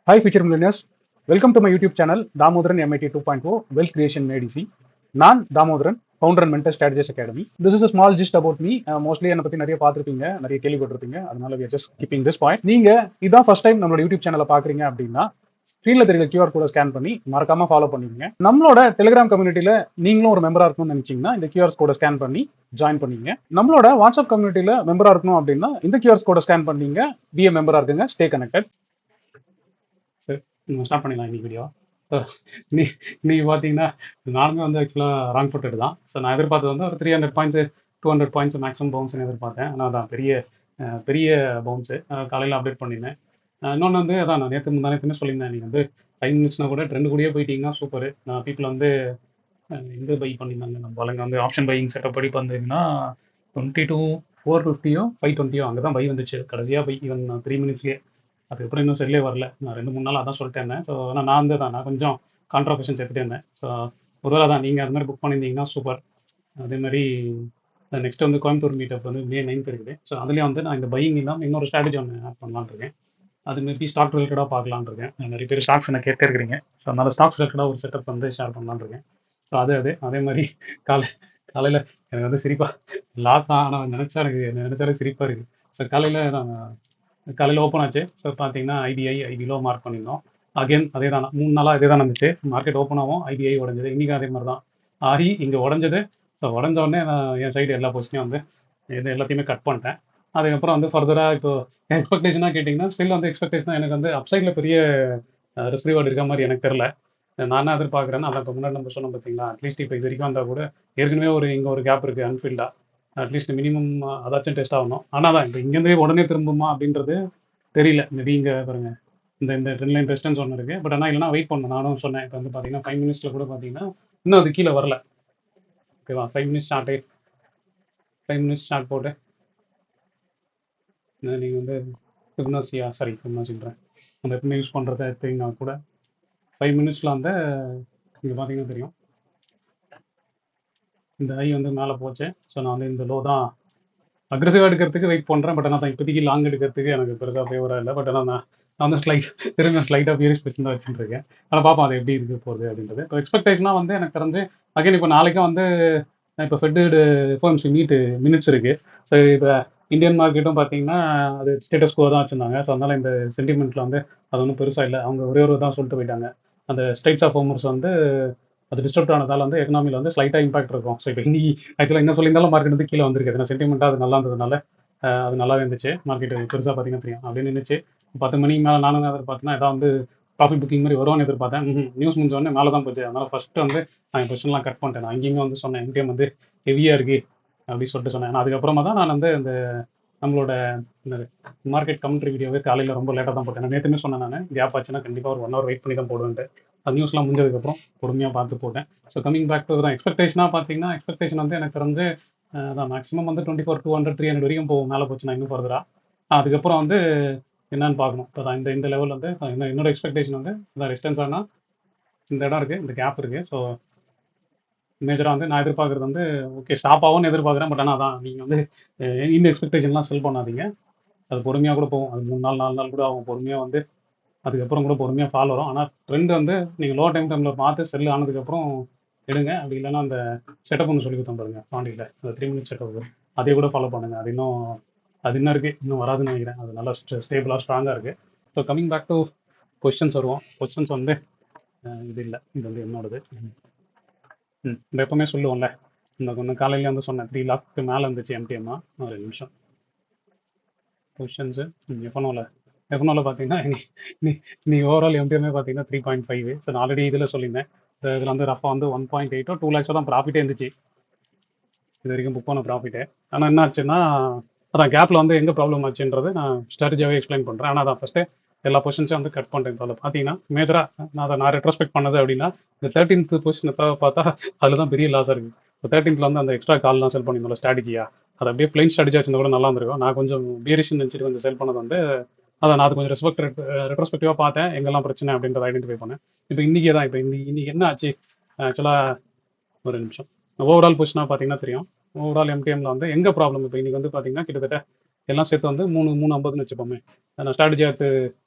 Hi, future millennials. Welcome to my YouTube channel, Damodaran MIT 2.0 Wealth Creation Made Easy. நான் Damodaran, founder and mentor strategist academy. This is a small gist about me. Mostly என்னை பற்றி நிறைய பார்த்துருப்பீங்க, நிறைய கேள்விப்பட்டிருப்பீங்க. அதனால we are just keeping this point. நீங்க இதான் ஃபர்ஸ்ட் டைம் நம்மளோட யூடியூப் சேனலை பார்க்குறீங்க அப்படின்னா ஸ்க்ரீனில் தெரியுற QR கோடை ஸ்கேன் பண்ணி மறக்காம ஃபாலோ பண்ணிக்கங்க. நம்மளோட டெலிகிராம் கம்யூனிட்டியில் நீங்களும் ஒரு மெம்பராக இருக்கணும்னு நினைச்சீங்கன்னா இந்த QR கோடை ஸ்கேன் பண்ணி ஜாயின் பண்ணிங்க. நம்மளோட வாட்ஸ்அப் கம்யூனிட்டியில் மெம்பராக இருக்கணும் அப்படின்னா இந்த QR கோடை ஸ்கேன் பண்ணீங்க, பிஏ மெம்பராக இருக்குங்க, ஸ்டே கனெக்டட். சரி, ஸ்டார்ட் பண்ணிடலாம் இன்னைக்கு வீடியோ. ஸோ நீ பார்த்தீங்கன்னா நானுமே வந்து ஆக்சுவலாக ராங் ஃபுட்டட் தான். ஸோ நான் எதிர்பார்த்தது வந்து ஒரு 300 பாயிண்ட்ஸு 200 பாயிண்ட்ஸ் மேக்ஸிமம் பவுன்ஸ்னு எதிர்பார்த்தேன். ஆனால் அதான் பெரிய பவுன்ஸு காலையில் அப்டேட் பண்ணியிருந்தேன். இன்னொன்று வந்து அதான் நான் முந்தானேத்துமே சொல்லியிருந்தேன், நீங்கள் வந்து 5 மினிட்ஸ்னா கூட ட்ரெண்டு கூடயே போயிட்டீங்கன்னா சூப்பர். பீப்புள் வந்து எங்கே பை பண்ணியிருந்தாங்க, நம்ம ஆளுங்க வந்து ஆப்ஷன் பையிங் செட்டப் படி பார்த்தீங்கன்னா 22 450 520 அங்கே தான் பை வந்துச்சு கடைசியாக பை. ஈவன் 3 மினிட்ஸ்லேயே அதுக்கப்புறம் இன்னும் செல்லே வரல. நான் 2-3 நாள் அதான் சொல்லிட்டேன். ஸோ ஆனால் நான் கொஞ்சம் கான்ட்ராபேஷன் சேர்த்துட்டே இருந்தேன். ஸோ ஒருவேளை தான் நீங்கள் அது மாதிரி புக் பண்ணியிருந்தீங்கன்னா சூப்பர். அதே மாதிரி நெக்ஸ்ட் வந்து கோயம்புத்தூர் மீட்டப் வந்து May 9th இருக்குது. ஸோ அதுலேயே வந்து நான் இந்த பையிங் இல்லாமல் இன்னொரு ஸ்ட்ராட்டஜி ஒன்று ஆட் பண்ணலான்னு இருக்கேன். அது மேபி ஸ்டாக் ரிலேட்டடாக பார்க்கலான்னு இருக்கேன். நிறைய பேர் ஸ்டாக்ஸ் என்ன கேட்டே இருக்கிறீங்க. ஸோ அதனால ஸ்டாக்ஸ் ரிலேட்டடாக ஒரு செட்டப் வந்து ஷேர் பண்ணலான்னு இருக்கேன். ஸோ அதே மாதிரி காலையில் எனக்கு வந்து சிரிப்பாக லாஸ் தான், ஆனால் நினச்சாலே சிரிப்பாக இருக்குது. ஸோ காலையில் ஓப்பன் ஆச்சு. ஸோ பார்த்தீங்கன்னா ஐபி லோ மார்க் பண்ணியிருந்தோம். அகைன் அதே தான், 3 நாளாக இதே தான் இருந்துச்சு. மார்க்கெட் ஓப்பன் ஆகும், ஐபிஐ உடஞ்சது. இன்றைக்கும் அதே மாதிரி தான் ஆகி இங்கே உடஞ்சது. ஸோ உடஞ்ச உடனே நான் என் சைடு எல்லா பொசிஷனையும் வந்து எல்லாத்தையுமே கட் பண்ணிட்டேன். அதுக்கப்புறம் வந்து ஃபர்தராக இப்போ எக்ஸ்பெக்டேஷனாக கேட்டிங்கன்னா ஸ்டில் வந்து எக்ஸ்பெக்டேஷனாக எனக்கு வந்து அப்சைடில் பெரிய ரிஸ்க் ரிவார்டு இருக்க மாதிரி எனக்கு தெரில. நான் என்ன எதிர்பார்க்குறேன்னு அதான் இப்போ முன்னாடி நம்ம சொன்னோம் பார்த்தீங்களா. அட்லீஸ்ட் இப்போ இது வரைக்கும் வந்தால் கூட ஏற்கனவே இங்கே ஒரு கேப் இருக்குது அன்ஃபில்டாக. அட்லீஸ்ட் மினிமம் அதாச்சும் டெஸ்ட் ஆகணும். ஆனால் தான் இப்போ இங்கேருந்தே உடனே திரும்புமா அப்படின்றது தெரியல. மேபி இங்கே பாருங்க, இந்த ட்ரெண்ட் லைன் ரெசிஸ்டன்ஸ் ஒன்று இருக்குது. பட் ஆனால் இல்லைனா வெயிட் பண்ணணும். நானும் சொன்னேன். இப்போ வந்து பார்த்தீங்கன்னா 5 மினிட்ஸில் கூட பார்த்தீங்கன்னா இன்னும் அது கீழே வரல. ஓகேவா, 5 மினிட்ஸ் ஸ்டார்ட் போட்டு நீங்கள் வந்து ஃபிப்னாசின்றேன் அந்த எப்பவுமே யூஸ் பண்ணுறத எடுத்தீங்கன்னா கூட 5 மினிட்ஸில் வந்து இங்கே பார்த்தீங்கன்னா தெரியும், இந்த ஐ வந்து மேலே போச்சு. ஸோ நான் வந்து இந்த லோ தான் அக்ரெசிவாக எடுக்கிறதுக்கு வெயிட் பண்ணுறேன். பட் ஆனால் தான் இப்போதைக்கு லாங் எடுக்கிறதுக்கு எனக்கு பெருசாக ஃபேவராக இல்லை. பட் ஆனால் நான் வந்து ஸ்லைட்டாக பியரிஷ் பேசி தான் வச்சுருக்கேன். ஆனால் பார்ப்போம் அது எப்படி இருக்க போகுது அப்படின்றது. இப்போ எக்ஸ்பெக்டேஷனாக வந்து எனக்கு தெரிஞ்சு அகைன் இப்போ நாளைக்கும் வந்து இப்போ ஃபெட்டு எஃப்ஓஎம்சி மீட்டு மினிட்ஸ் இருக்குது. ஸோ இப்போ இந்தியன் மார்க்கெட்டும் பார்த்தீங்கன்னா அது ஸ்டேட்டஸ் கோ தான் வச்சுருந்தாங்க. ஸோ அதனால் இந்த சென்டிமெண்ட்டில் வந்து அது ஒன்றும் பெருசாக இல்லை. அவங்க ஒரே ஒரு தான் சொல்லிட்டு போயிட்டாங்க, அந்த ஸ்டேட்ஸ் ஆஃப் ஹோமர்ஸ் வந்து அது டிஸ்டர்ப் ஆனதால் வந்து எக்கனாமியில் வந்து ஸ்லைட்டாக இம்பாக்ட் இருக்கும். ஸோ இப்போ இன்னைக்கு ஆக்சுவலாக என்ன சொல்லியிருந்தாலும் மார்க்கெட் வந்து கீழே வந்திருக்கு. ஏன்னா சென்டிமெண்ட்டாக அது நல்லா இருந்ததுனால அது நல்லாவே இருந்துச்சு. மார்க்கெட் பெருசாக பார்த்தீங்கன்னா தெரியும் அப்படின்னு இருந்துச்சு. 10 மணிக்கு மேலே நானும் எதிர்பார்த்தேன்னா ஏதாவது வந்து ப்ராஃபிட் புக்கிங் மாதிரி வருவான்னு எதிர்பார்த்தேன். நியூஸ் முடிஞ்ச உடனே மேலே தான் போச்சு. அதனால் ஃபஸ்ட்டு வந்து நான் என் பொசிஷன்லாம் கட் பண்ணிட்டேன். நான் அங்கேயுமே வந்து சொன்னேன் எம்டிஎம் வந்து ஹெவியாக இருக்குது அப்படின்னு சொல்லிட்டு சொன்னேன். அதுக்கப்புறமா தான் நான் வந்து இந்த நம்மளோட இந்த மார்க்கெட் கமெண்ட்ரி வீடியோவே காலையில் ரொம்ப லேட்டாக தான் போட்டேன். நேற்றுமே சொன்னேன், நான் கேப் ஆச்சுன்னா கண்டிப்பாக ஒரு 1 hour வெயிட் பண்ணி தான் போடுவேன்ட்டு. அது நியூஸ்லாம் முடிஞ்சதுக்கப்புறம் பொறுமையாக பார்த்து போட்டேன். ஸோ கமிங் பேக் டு தான் எக்ஸ்பெக்டேஷனாக பார்த்தீங்கன்னா, எக்ஸ்பெக்டேஷன் வந்து எனக்கு தெரிஞ்சு அதான் மேக்ஸிமம் வந்து 24 200 300 வரைக்கும் போகும். மேலே போச்சுன்னா இன்னும் ஃபர்தராக. அதுக்கப்புறம் வந்து என்னன்னு பார்க்கணும். இப்போ தான் இந்த லெவல் வந்து என்னோட எக்ஸ்பெக்டேஷன் வந்து இந்த ரெசிஸ்டன்ஸ் ஆனால் இந்த இடம் இருக்குது, இந்த கேப் இருக்குது. ஸோ மேஜராக வந்து நான் எதிர்பார்க்குறது வந்து ஓகே ஸ்டாப் ஆகும்னு எதிர்பார்க்குறேன். பட் ஆனால் தான் நீங்கள் வந்து இந்த எக்ஸ்பெக்டேஷன்லாம் செல் பண்ணாதீங்க. அது பொறுமையாக கூட போகும். அது 3 நாள் 4 நாள் கூட ஆகும். பொறுமையாக வந்து அதுக்கப்புறம் கூட பொறுமையாக ஃபால் வரும். ஆனால் ட்ரெண்ட் வந்து நீங்கள் லோ டைம் டைமில் பார்த்து செல் ஆனதுக்கப்புறம் எடுங்க. அப்படி இல்லைன்னா அந்த செட்டப் ஒன்று சொல்லி கொடுத்தோம் பாருங்க பாண்டியில், அந்த 3 மினிட்ஸ் செட்டப், அதே கூட ஃபாலோ பண்ணுங்கள். அது இன்னும் இருக்குது, இன்னும் வராதுன்னு நினைக்கிறேன். அது நல்லா ஸ்டேபிளாக ஸ்ட்ராங்காக இருக்குது. So coming back to questions வருவோம். கொஸ்டின்ஸ் வந்து இது இல்லை, இது வந்து என்னோடது. இந்த எப்பவுமே சொல்லுவோம்ல, இந்த ஒன்று காலையிலே வந்து சொன்னேன் 3 lakhக்கு மேலே இருந்துச்சு எம்டிஎம்மா. ஒரு நிமிஷம். கொஸ்டின்ஸு எஃப்னோவில் பார்த்தீங்கன்னா நீ ஓவரால் எம்டிஎம்ஏ பார்த்தீங்கன்னா 3.5. ஸோ நான் ஆல்ரெடி இதில் சொல்லியிருந்தேன். இதில் வந்து ரஃபாக வந்து 1.8 2 lakhs தான் ப்ராஃபிட்டே இருந்துச்சு இது வரைக்கும் புக் பண்ண ப்ராஃபிட்டு. ஆனால் என்ன ஆச்சுன்னா அதான் கேப்பில் வந்து எங்கே ப்ராப்ளம் ஆச்சுன்றது நான் ஸ்ட்ராட்டஜியாகவே எக்ஸ்பிளைன் பண்ணுறேன். ஆனால் அதான் ஃபஸ்ட்டு எல்லா பொசிஷன்ஸும் வந்து கட் பண்ணிட்டேன். இப்போ அதில் பார்த்தீங்கன்னா மேஜராக நான் ரெட்ரோஸ்பெக்ட் பண்ணது அப்படின்னா இந்த 13th பொசிஷனை பார்த்தா அதில் தான் பெரிய லாஸாக இருக்குது. இப்போ 13th வந்து அந்த எக்ஸ்ட்ரா கால்லாம் செல் பண்ணியிருந்தோம் ஸ்ட்ராட்டஜியாக, அது அப்படியே பிளைன் ஸ்ட்ராட்டஜி வச்சிருந்தா கூட நல்லா இருந்திருக்கும். நான் கொஞ்சம் பியரிஷன் நினச்சிட்டு கொஞ்சம் செல் பண்ணது வந்து அதான் நான் அது கொஞ்சம் ரெட்ரோஸ்பெக்டிவாக பார்த்தேன் எங்கெல்லாம் பிரச்சனை அப்படின்றத ஐடென்டிஃபை பண்ணேன். இப்போ இன்றைக்கே தான் இப்போ இன்னைக்கு என்ன ஆச்சு ஆக்சுவலாக, ஒரு நிமிஷம். ஓவரால் பொசிஷனாக பார்த்தீங்கன்னா தெரியும். ஓவரால் எம்டிஎம்ல வந்து எங்கே ப்ராப்ளம் இப்போ இன்றைக்கி வந்து பார்த்தீங்கன்னா கிட்டத்தட்ட எல்லாம் சேர்த்து வந்து 350ன்னு வச்சுப்போமே. நான் ஸ்ட்ராட்டஜி எடுத்து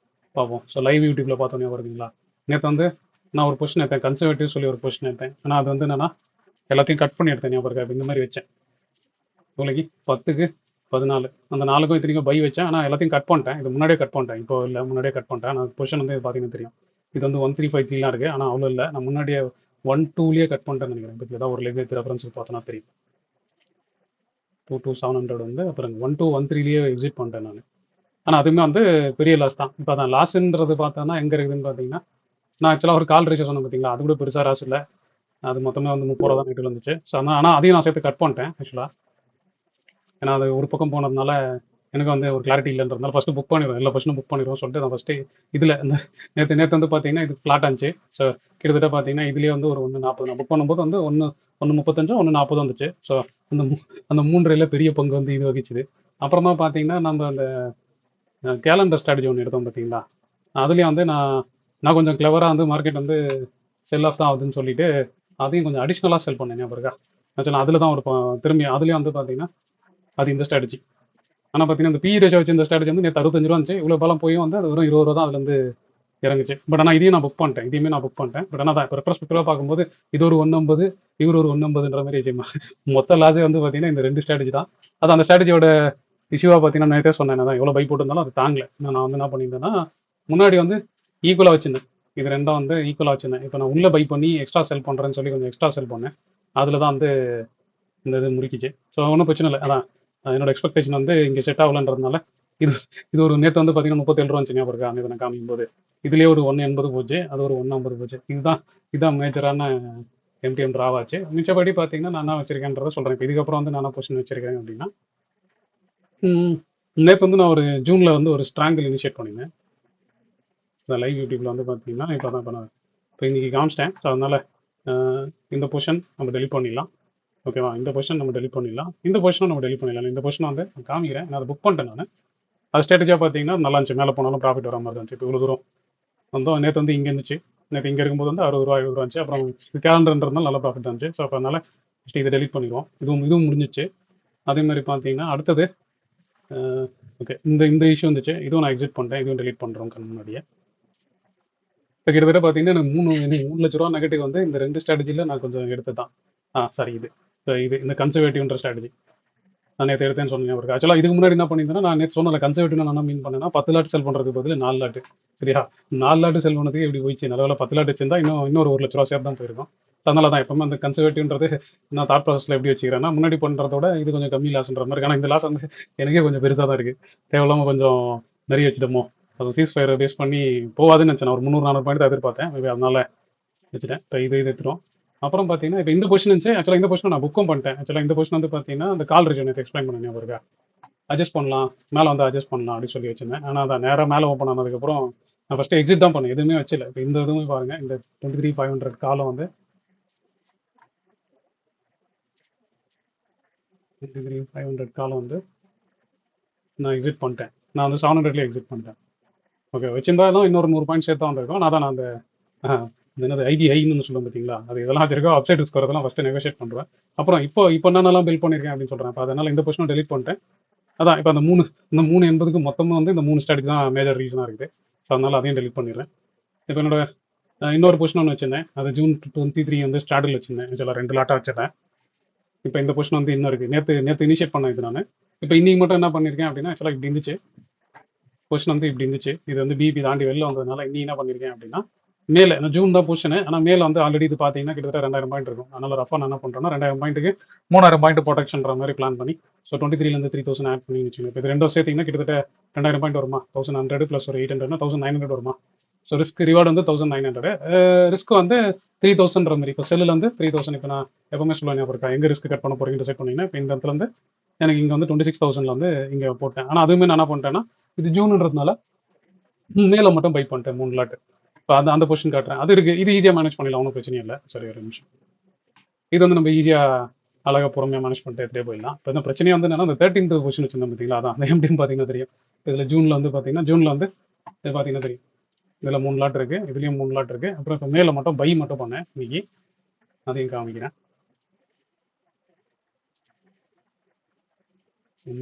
பார்ப்போம். ஸோ லைவ் யூடியூப்பில் பார்த்தோன்னே வருதுங்களா. நேற்று வந்து நான் ஒரு பொசிஷன் எடுத்தேன், கன்சர்வேட்டிவ் சொல்லி ஒரு பொசிஷன் எடுத்தேன். ஆனால் அது வந்து என்னன்னா எல்லாத்தையும் கட் பண்ணி எடுத்தேன் ஞாபகம் இருக்கா. இந்த மாதிரி வச்சேன் உங்களுக்கு 10க்கு 14 அந்த 4க்கும் இத்தனைக்கும் பை வச்சேன். ஆனால் எல்லாத்தையும் கட் பண்ணிட்டேன். இது முன்னாடியே கட் பண்ணிட்டேன். இப்போ இல்லை, முன்னாடியே கட் பண்ணிட்டேன். ஆனால் பொசிஷன் வந்து பார்த்தீங்கன்னா தெரியும். இது வந்து 1353 இருக்குது. ஆனால் அவ்வளோ இல்லை, நான் முன்னாடியே 1-2லேயே கட் பண்ணிட்டேன்னு நினைக்கிறேன். இப்போ ஏதாவது ஒரு லெக் ரெஃபரன்ஸ் பார்த்தோன்னா தெரியும். 2-700 வந்து அப்புறம் 1-1-3லேயே எக்ஸிட் பண்ணிட்டேன் நான். ஆனால் அதுவுமே வந்து பெரிய லாஸ் தான். இப்போ அதான் லாஸ்ன்றது பார்த்தோன்னா எங்கே இருக்குதுன்னு பார்த்தீங்கன்னா, நான் ஆக்சுவலாக ஒரு கால் ரேஷியோ சொன்னேன் பார்த்தீங்களா, அது கூட பெருசாக ராசு இல்லை. அது மொத்தமே வந்து 30 ரூபா தான் நைட்டில் வந்துச்சு. ஸோ ஆனால் அதையும் நான் சேர்த்து கட் பண்ணிட்டேன் ஆக்சுவலாக. ஏன்னா அது ஒரு பக்கம் போனதுனால எனக்கு வந்து ஒரு கிளாரிட்டி இல்லைன்றதுனால ஃபஸ்ட்டு புக் பண்ணிடுவோம், எல்லா பொசிஷனும் புக் பண்ணிடுவோம் சொல்லிட்டு நான் ஃபஸ்ட்டு இதில் இந்த நேற்று வந்து பார்த்தீங்கன்னா இது ஃப்ளாட் ஆச்சு. ஸோ கிட்டத்தட்ட பார்த்தீங்கன்னா இதுலேயே வந்து ஒரு 1.40 நான் புக் பண்ணும்போது வந்து 1.35 1.40 வந்துச்சு. ஸோ அந்த அந்த 3 பெரிய பங்கு வந்து இது வகிச்சுது. அப்புறமா பார்த்தீங்கன்னா நம்ம அந்த கேலண்டர் ஸ்ட்ராட்டஜி ஒன்று எடுத்தோம் பார்த்தீங்களா, அதுலேயும் வந்து நான் கொஞ்சம் கிளவராக வந்து மார்க்கெட் வந்து செல் ஆஃப் தான் ஆகுதுன்னு சொல்லிட்டு அதையும் கொஞ்சம் அடிஷ்னலாக செல் பண்ணேன் ஞாபகம் இருக்கா. ஆக்சுவலாக அதில் தான் ஒரு திரும்பி அதுலேயும் வந்து பார்த்தீங்கன்னா அது இந்த ஸ்ட்ராட்டஜி. ஆனால் பார்த்தீங்கன்னா இந்த பி ரேஷியோ வச்சு இந்த ஸ்ட்ராட்டஜி வந்து நேற்று 65 ரூபா இருந்துச்சு. இவ்வளோ பலம் போய் வந்து அது வெறும் 20 ரூபா தான் அதுலேருந்து இறங்குச்சு. பட் ஆனால் இதையும் நான் புக் பண்ணிட்டேன், இதையுமே நான் புக் பண்ணிட்டேன். பட் ஆனால் தான் இப்போ ரெட்ரோஸ்பெக்டிவாக பார்க்கும்போது இது ஒரு 150 இவர் ஒரு 150ன்ற மாதிரி வச்சுமா மொத்த லாஸே வந்து பார்த்தீங்கன்னா இந்த 2 ஸ்ட்ராட்டஜி தான். அது அந்த ஸ்ட்ராட்டஜியோட இஷ்யூவாக பார்த்தீங்கன்னா நேற்றே சொன்னேன், தான் எவ்வளோ பை போட்டிருந்தாலும் அது தாங்கல. நான் வந்து என்ன பண்ணியிருந்தேன்னா முன்னாடி வந்து ஈக்குவலாக வச்சிருந்தேன். இது ரெண்டும் வந்து ஈக்குவலாக வச்சிருந்தேன். இப்போ நான் உள்ளே பை பண்ணி எக்ஸ்ட்ரா செல் பண்ணுறேன்னு சொல்லி கொஞ்சம் எக்ஸ்ட்ரா செல் பண்ணேன். அதில் தான் வந்து இந்த இது முறிக்கிச்சு. ஸோ ஒன்றும் பிரச்சனை இல்லை. அதான் என்னோட எக்ஸ்பெக்டேஷன் வந்து இங்கே செட் ஆகலன்றதுனால இது இது ஒரு நேற்று வந்து பார்த்தீங்கன்னா 37 ரூபா இருந்துச்சு ஞாபகம் இருக்கா. அன்னைக்கு நான் காமிக்கும் போது இதுலேயே ஒரு 1.80 போச்சு, அது ஒரு 1.50 போச்சு. இதுதான் மேஜரான எம்டிஎம் ட்ராவ் ஆச்சு. மிச்சப்படி பார்த்தீங்கன்னா நான் என்ன வச்சிருக்கேன்றதை சொல்கிறேன். இப்போ இதுக்கப்புறம் வந்து நான் என்ன பொசிஷன் வச்சிருக்கேன் அப்படின்னா, நேற்று வந்து நான் ஒரு ஜூனில் வந்து ஒரு ஸ்ட்ராங்கிள் இனிஷியேட் பண்ணியிருந்தேன். இந்த லைவ் யூடியூப்பில் வந்து பார்த்தீங்கன்னா இப்போ தான் பண்ணேன். இப்போ இன்றைக்கி காமிச்சிட்டேன். ஸோ அதனால் இந்த பொசிஷன் நம்ம டெலிட் பண்ணிடலாம். ஓகேவா. இந்த பொசிஷன் நம்ம டெலிட் பண்ணிடலாம், இந்த பொசிஷனும் நம்ம டெலிட் பண்ணிடலாம். இந்த பொசிஷன் வந்து நான் காமிக்கிறேன். நான் அதை புக் பண்ணிட்டேன். நான் அது ஸ்ட்ராட்டஜியாக பார்த்தீங்கன்னா நல்லா இருந்துச்சு. மேலே போனாலும் ப்ராஃபிட் வர மாதிரி இருந்துச்சு. இப்போ இவ்வளோ தூரம் வந்தோம். நேற்று வந்து இங்கே இருந்துச்சு. நேற்று இங்கே இருக்கும்போது வந்து 60 ரூபா 70 ரூபா இருந்துச்சு. அப்புறம் கேலண்டர்ன்றதுனால நல்ல ப்ராஃபிட் இருந்துச்சு. ஸோ அப்போ அதனால் ஃபஸ்ட்டு இதை டெலிட் பண்ணிடுவோம். இதுவும் முடிஞ்சிச்சு. அதே மாதிரி பார்த்தீங்கன்னா அடுத்தது ஓகே இந்த இந்த இஷ்யூ வந்துச்சு. இதுவும் நான் எக்ஸிட் பண்ணிட்டேன். இதுவும் டெலிட் பண்ணுறோம் கண் முன்னாடியே. இப்போ கிட்டத்தட்ட பார்த்தீங்கன்னா எனக்கு 3 லட்ச ரூபா நெகட்டிவ் வந்து இந்த 2 ஸ்ட்ராட்டஜியில் நான் கொஞ்சம் எடுத்து தான். சாரி இது இந்த கன்சர்வேட்டிவ்ன்ற ஸ்ட்ராட்டஜி நான் நேற்று எடுத்தேன்னு சொன்னேன். ஒரு ஆக்சுவலாக இதுக்கு முன்னாடி என்ன பண்ணியிருந்தேன், நான் நேற்று சொன்னல கன்சர்வேட்டிவ் நான் என்ன மீன் பண்ணேன்னா 10 லாட் செல் பண்ணுறதுக்கு பதில் 4 லாட். சரியா, 4 லாட் செல் பண்ணதுக்கு இப்படி போயிடுச்சு. நல்ல 10 லாட் வச்சிருந்தா இன்னொரு 1 லட்ச ரூபா சேர்த்து தான் போயிருக்கும். அதனால தான் எப்பவுமே அந்த கன்சர்வேட்டிவ்ன்றது நான் தாட் ப்ராசஸில் எப்படி வச்சுக்கிறேன்னா, முன்னாடி பண்ணுறதோட இது கொஞ்சம் கம்மி லாஸ்ன்ற மாதிரி. ஆனால் இந்த லாஸ் வந்து எனக்கே கொஞ்சம் பெருசாக தான் இருக்குது. தேவையில்லாமல் கொஞ்சம் நிறைய வச்சுட்டோமோ. அது சீஸ் ஃபயரை பேஸ் பண்ணி போகாதுன்னு நினச்சேன். ஒரு 300-400 பாயிண்ட் தான் எதிர்பார்த்தேன். மேபி அதனால வச்சுட்டேன். இப்போ இது எடுத்துரும். அப்புறம் பார்த்தீங்கன்னா இப்போ இந்த பொசிஷன் இருந்துச்சு. ஆக்சுவலாக இந்த பொசிஷன் நான் புக்கும் பண்ணிட்டேன். ஆக்சுவலாக இந்த பொசிஷன் வந்து பார்த்தீங்கன்னா அந்த கால் ரேஷியோ எனக்கு எக்ஸ்பிளைன் பண்ணேன் ஞாபகம் இருக்கா. அட்ஜஸ்ட் பண்ணலாம், மேலே வந்து அட்ஜஸ்ட் பண்ணலாம் அப்படின்னு சொல்லி வச்சிருந்தேன். ஆனால் அதான் நேராக மேலே ஓப்பன் ஆனதுக்கப்புறம் நான் ஃபஸ்ட்டு எக்ஸிட் தான் பண்ணேன். எதுவுமே வச்சில்ல. இப்போ இந்த இதுவுமே பாருங்கள், இந்த 23,500 காலம் வந்து 23,500 காலம் வந்து நான் எக்ஸிட் பண்ணிட்டேன். நான் வந்து 700லேயே எக்ஸிட் பண்ணிட்டேன். ஓகே, வச்சிருந்தாலும் இன்னொரு 100 பாயிண்ட் சேர்த்து தான் வந்திருக்கும். நான் தான் அந்த என்னது ஐடி ஹைன்னு சொல்லுவோம் பார்த்தீங்களா, அது இதெல்லாம் வச்சிருக்கோம். அப்சைட் ரிஸ்க் வரதெல்லாம் ஃபஸ்ட்டு நெகோஷியேட் பண்ணுறேன். அப்புறம் இப்போ என்னென்னலாம் பில் பண்ணியிருக்கேன் அப்படின்னு சொல்கிறேன். இப்போ அதனால் இந்த பொசிஷனும் டெலிட் பண்ணிட்டேன். அதான் இப்போ இந்த 380க்கு மொத்தமாக வந்து இந்த 3 ஸ்ட்ராட்டஜி தான் மேஜர் ரீசனாக இருக்குது. ஸோ அதனால் அதையும் டெலிட் பண்ணிடுறேன். இப்போ என்னோட இன்னொரு பொசிஷன் ஒன்று வச்சிருந்தேன். அது June 23 வந்து ஸ்ட்ராடில் வச்சிருந்தேன். ஆக்சுவலாக 2 லாட்டாக வச்சிருந்தேன். இப்போ இந்த பொசிஷன் வந்து இன்னும் இருக்குது. நேற்று இனிஷியேட் பண்ணேன் இது நான். இப்போ இன்னைக்கு மட்டும் என்ன பண்ணியிருக்கேன் அப்படின்னா, ஆக்சுவலாக இப்படி இருந்துச்சு பொசிஷன் வந்து இப்படி இருந்துச்சு. இது வந்து பிபி தாண்டி வெளில வந்ததுனால இன்னி என்ன பண்ணியிருக்கேன் அப்படின்னா, மேலே ஜூன் தான் பொசிஷனு. ஆனால் மேலே வந்து ஆல்ரெடி இது பார்த்தீங்கன்னா கிட்டத்தட்ட 2000 பாயிண்ட் இருக்கும். அதனால் ரஃபாக நான் என்ன பண்ணுறேன்னா 2000 பாயிண்ட்டுக்கு 3000 பாயிண்ட் ப்ரொடெக்ஷன்ற மாதிரி பிளான் பண்ணி, ஸோ 23லேருந்து 3000 ஆட் பண்ணி வச்சுக்கோங்க. இப்போ இது ரெண்டும் சேர்த்திங்கன்னா கிட்டத்தட்ட 2000 பாயிண்ட் வருமா, 1100 ப்ளஸ் ஒரு 800 1900 வருமா. ஸோ ரிஸ்க் ரிவார்டு வந்து 1900, ரிஸ்க் வந்து 3000ன்ற மாதிரி. இப்போ செல்லில் வந்து 3000. இப்போ நான் எப்பவுமே சொல்லுவேன் ஞாபகம் இருக்கா, எங்கே ரிஸ்க் கட் பண்ண போகிறீங்க டிசைட் பண்ணிங்கன்னா, இப்போ இந்த இடத்துல வந்து எனக்கு இங்கே வந்து 26,000 வந்து இங்கே போட்டேன். ஆனால் அதுவுமே நான் என்ன பண்ணிட்டேன்னா, இது ஜூன்ன்றதுனால மேலே மட்டும் பை பண்ணிட்டேன் 3 லாட். இப்போ அந்த பொசிஷன் காட்டுறேன். அது இருக்குது, இது ஈஸியாக மேனேஜ் பண்ணிடலாம், ஒன்றும் பிரச்சனையும் இல்லை. சரி, ஒரு நிமிஷம். இது வந்து நம்ம ஈஸியாக அழகாக பொறுமையாக மேனேஜ் பண்ணிட்டு எடுத்துகிட்டே போயிடலாம். இப்போ இந்த பிரச்சனையே வந்து என்னன்னா, அந்த 13th பொசிஷன் வச்சிருந்தோம் பார்த்தீங்களா, அதான் அந்த எப்படின்னு பார்த்தீங்கன்னா தெரியும். இதில் ஜூனில் வந்து இது பார்த்தீங்கன்னா தெரியும். இதில் 3 லாட் இருக்குது, இதுலேயும் 3 லாட் இருக்குது. அப்புறம் இப்போ மேலே மட்டும் பை மட்டும் பண்ணேன் இன்னைக்கு, அதையும் காமிக்கிறேன்.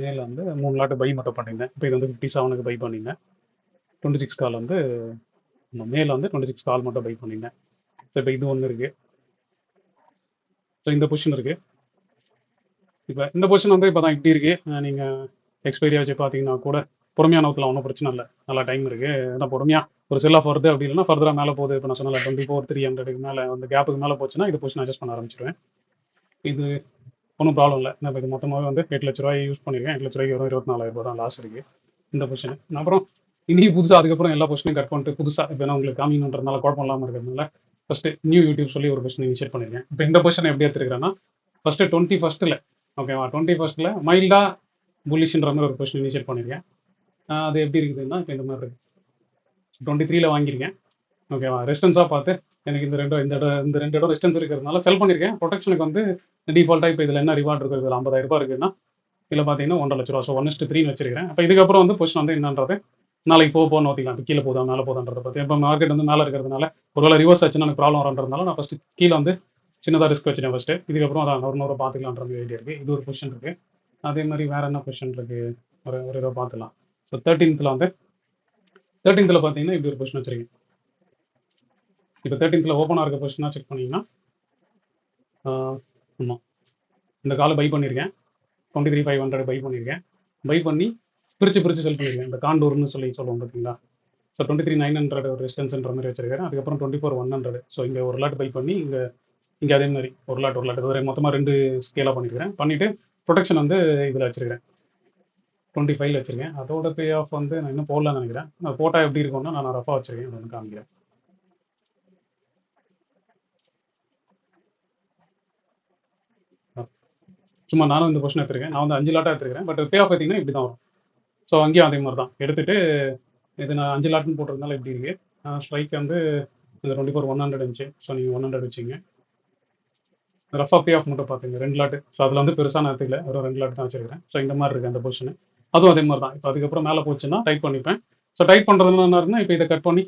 மேலே வந்து 3 லாட் பை மட்டும் பண்ணியிருந்தேன். இப்போ இது வந்து 57க்கு பை பண்ணியிருந்தேன். 26 கால் வந்து மேல வந்து 26 கால் மட்டும் பை பண்ணியிருந்தேன். ஸோ இப்போ இது ஒன்று இருக்குது. ஸோ இந்த பொசிஷன் இருக்குது. இப்போ இந்த பொசிஷன் வந்து இப்போ தான் இப்படி இருக்குது. நீங்கள் எக்ஸ்பைரி வச்சு பார்த்தீங்கன்னா கூட பொறுமையாக நோக்கலாம், ஒன்றும் பிரச்சனை இல்லை, நல்லா டைம் இருக்குது. ஏன்னா பொறுமையாக ஒரு செல் ஆஃப் வருது அப்படி இல்லைன்னா ஃபர்தராக மேலே போகுது. இப்போ நான் சொன்னல 24,300 மேலே அந்த கேப்புக்கு மேலே போச்சுன்னா இது பொசிஷன் அட்ஜஸ்ட் பண்ண ஆரம்பிச்சிடுவேன். இது ஒன்றும் ப்ராப்ளம் இல்லை. நான் இப்போ இது மொத்தமாகவே வந்து 8 லட்ச ரூபாய் யூஸ் பண்ணியிருக்கேன். 8 லட்ச ரூபாய்க்கு வரும் 24,000 ரூபா தான் லாஸ் இருக்குது இந்த பொசிஷன். அப்புறம் இனி புதுசாக அதுக்கப்புறம் எல்லா பொசிஷனையும் கட் பண்ணிட்டு புதுசாக இப்போ நான் உங்களுக்கு காமிங்கன்றதுனால குழப்பம் இல்லாமல் இருக்கிறதுனால ஃபஸ்ட்டு நியூ யூடியூப் சொல்லி ஒரு பொசிஷன் இனிஷியேட் பண்ணியிருக்கேன். இப்போ இந்த பொசிஷன் எப்படி எடுத்துருக்கிறேன்னா ஃபஸ்ட்டு 21st ஓகேவா, 21st மைல்டாக புல்லிஷ்ன்ற மாதிரி ஒரு பொசிஷன் இனிஷியேட் பண்ணியிருக்கேன். அது எப்படி இருக்குதுன்னா இப்போ இந்த மாதிரி இருக்குது. 23 வாங்கியிருக்கேன். ஓகேவா, ரெசிஸ்டன்ஸாக பார்த்து எனக்கு இந்த ரெண்டு இடம் ரெசிஸ்டன்ஸ் இருக்கிறதுனால செல் பண்ணியிருக்கேன். ப்ரொடெக்ஷனுக்கு வந்து டிஃபால்ட்டாக இப்போ இதில் என்ன ரிவார்டு இருக்குது, இதில் 50,000 ரூபாய் இருக்குதுன்னா இதில் பார்த்தீங்கன்னா 1.5 லட்ச ரூபா. ஸோ 1:3 வச்சிருக்கிறேன். அப்போ இதுக்கப்புறம் வந்து பொசிஷன் வந்து என்னன்றது நாளைக்கு போகணும்னு ஊற்றிக்கலாம். கீழே போதா மேலே போதான்றதை பற்றி. இப்போ மார்க்கெட் வந்து மேலே இருக்கிறதுனால ஒருவேளை ரிவர்ஸ் ஆச்சுன்னா எனக்கு ப்ராப்ளம் வரன்றதுனால நான் ஃபஸ்ட்டு கீழே வந்து சின்னதாக ரிஸ்க் வச்சுட்டேன் ஃபஸ்ட்டு. இதுக்கப்புறம் அதான் ஒரு பார்த்துக்கலான்ற மாதிரி ஐடியா இருக்குது. இது ஒரு பொசிஷன் இருக்குது. அதே மாதிரி வேறு என்ன பொசிஷன் இருக்குது, ஒரு இதை பார்த்துக்கலாம். ஸோ 13th வந்து 13th பார்த்தீங்கன்னா இப்படி ஒரு பொசிஷன் வச்சுருக்கேன். இப்போ 13th ஓப்பனாக இருக்க பொசிஷனாக செக் பண்ணிங்கன்னா ஆமாம் இந்த காலை பை பண்ணியிருக்கேன். 23,500 பை பண்ணியிருக்கேன். பை பண்ணி பிரித்து செல் பண்ணியிருக்கேன். இந்த காண்டூர்னு சொல்லுவோம் பார்த்தீங்களா. ஸோ 23,900 ஒரு ரெசிஸ்டன்ஸ்ன்ற மாதிரி வச்சிருக்கேன். அதுக்கப்புறம் 24,100. ஸோ இங்கே ஒரு லாட் பை பண்ணி இங்கே அதே மாதிரி ஒரு லாட் ஒரு மொத்தமாக 2 ஸ்கேலாக பண்ணியிருக்கிறேன். பண்ணிவிட்டு ப்ரொடெக்ஷன் வந்து இதில் வச்சுருக்கிறேன், 25 வச்சுருக்கேன். அதோட பே ஆஃப் வந்து நான் இன்னும் போடலான்னு நினைக்கிறேன். அது போட்டால் எப்படி இருக்கும்னா நான் ரஃபாக வச்சுருக்கேன், அது வந்து காமிக்கிறேன். சும்மா நானும் இந்த பொசிஷன் எடுத்துருக்கேன். நான் வந்து 5 லாட்டாக எடுத்துருக்கேன். பட் பே ஆஃப் பார்த்தீங்கன்னா இப்படி தான் வரும். ஸோ அங்கேயும் அதே மாதிரி தான் எடுத்துகிட்டு இது நான் 5 லாட்னு போட்டிருந்தாலும் இப்படி இருக்குது. ஸ்ட்ரைக் வந்து இந்த 24,100 இருந்துச்சு. ஸோ நீங்கள் 100 வச்சுங்க. ரஃபாக பே ஆஃப் மட்டும் பார்த்துங்க 2 லாட்டு. ஸோ அதில் வந்து பெருசாக நான் எடுத்துக்கல, ஒரு 2 லாட் தான் வச்சுருக்கேன். ஸோ இந்த மாதிரி இருக்குது அந்த பொசிஷன். அதுவும் அதே மாதிரி தான். இப்போ அதுக்கப்புறம் மேலே போச்சுன்னா டைட் பண்ணிப்பேன். ஸோ டைட் பண்ணுறதுனா என்ன இருக்குன்னா இப்போ இதை கட் பண்ணி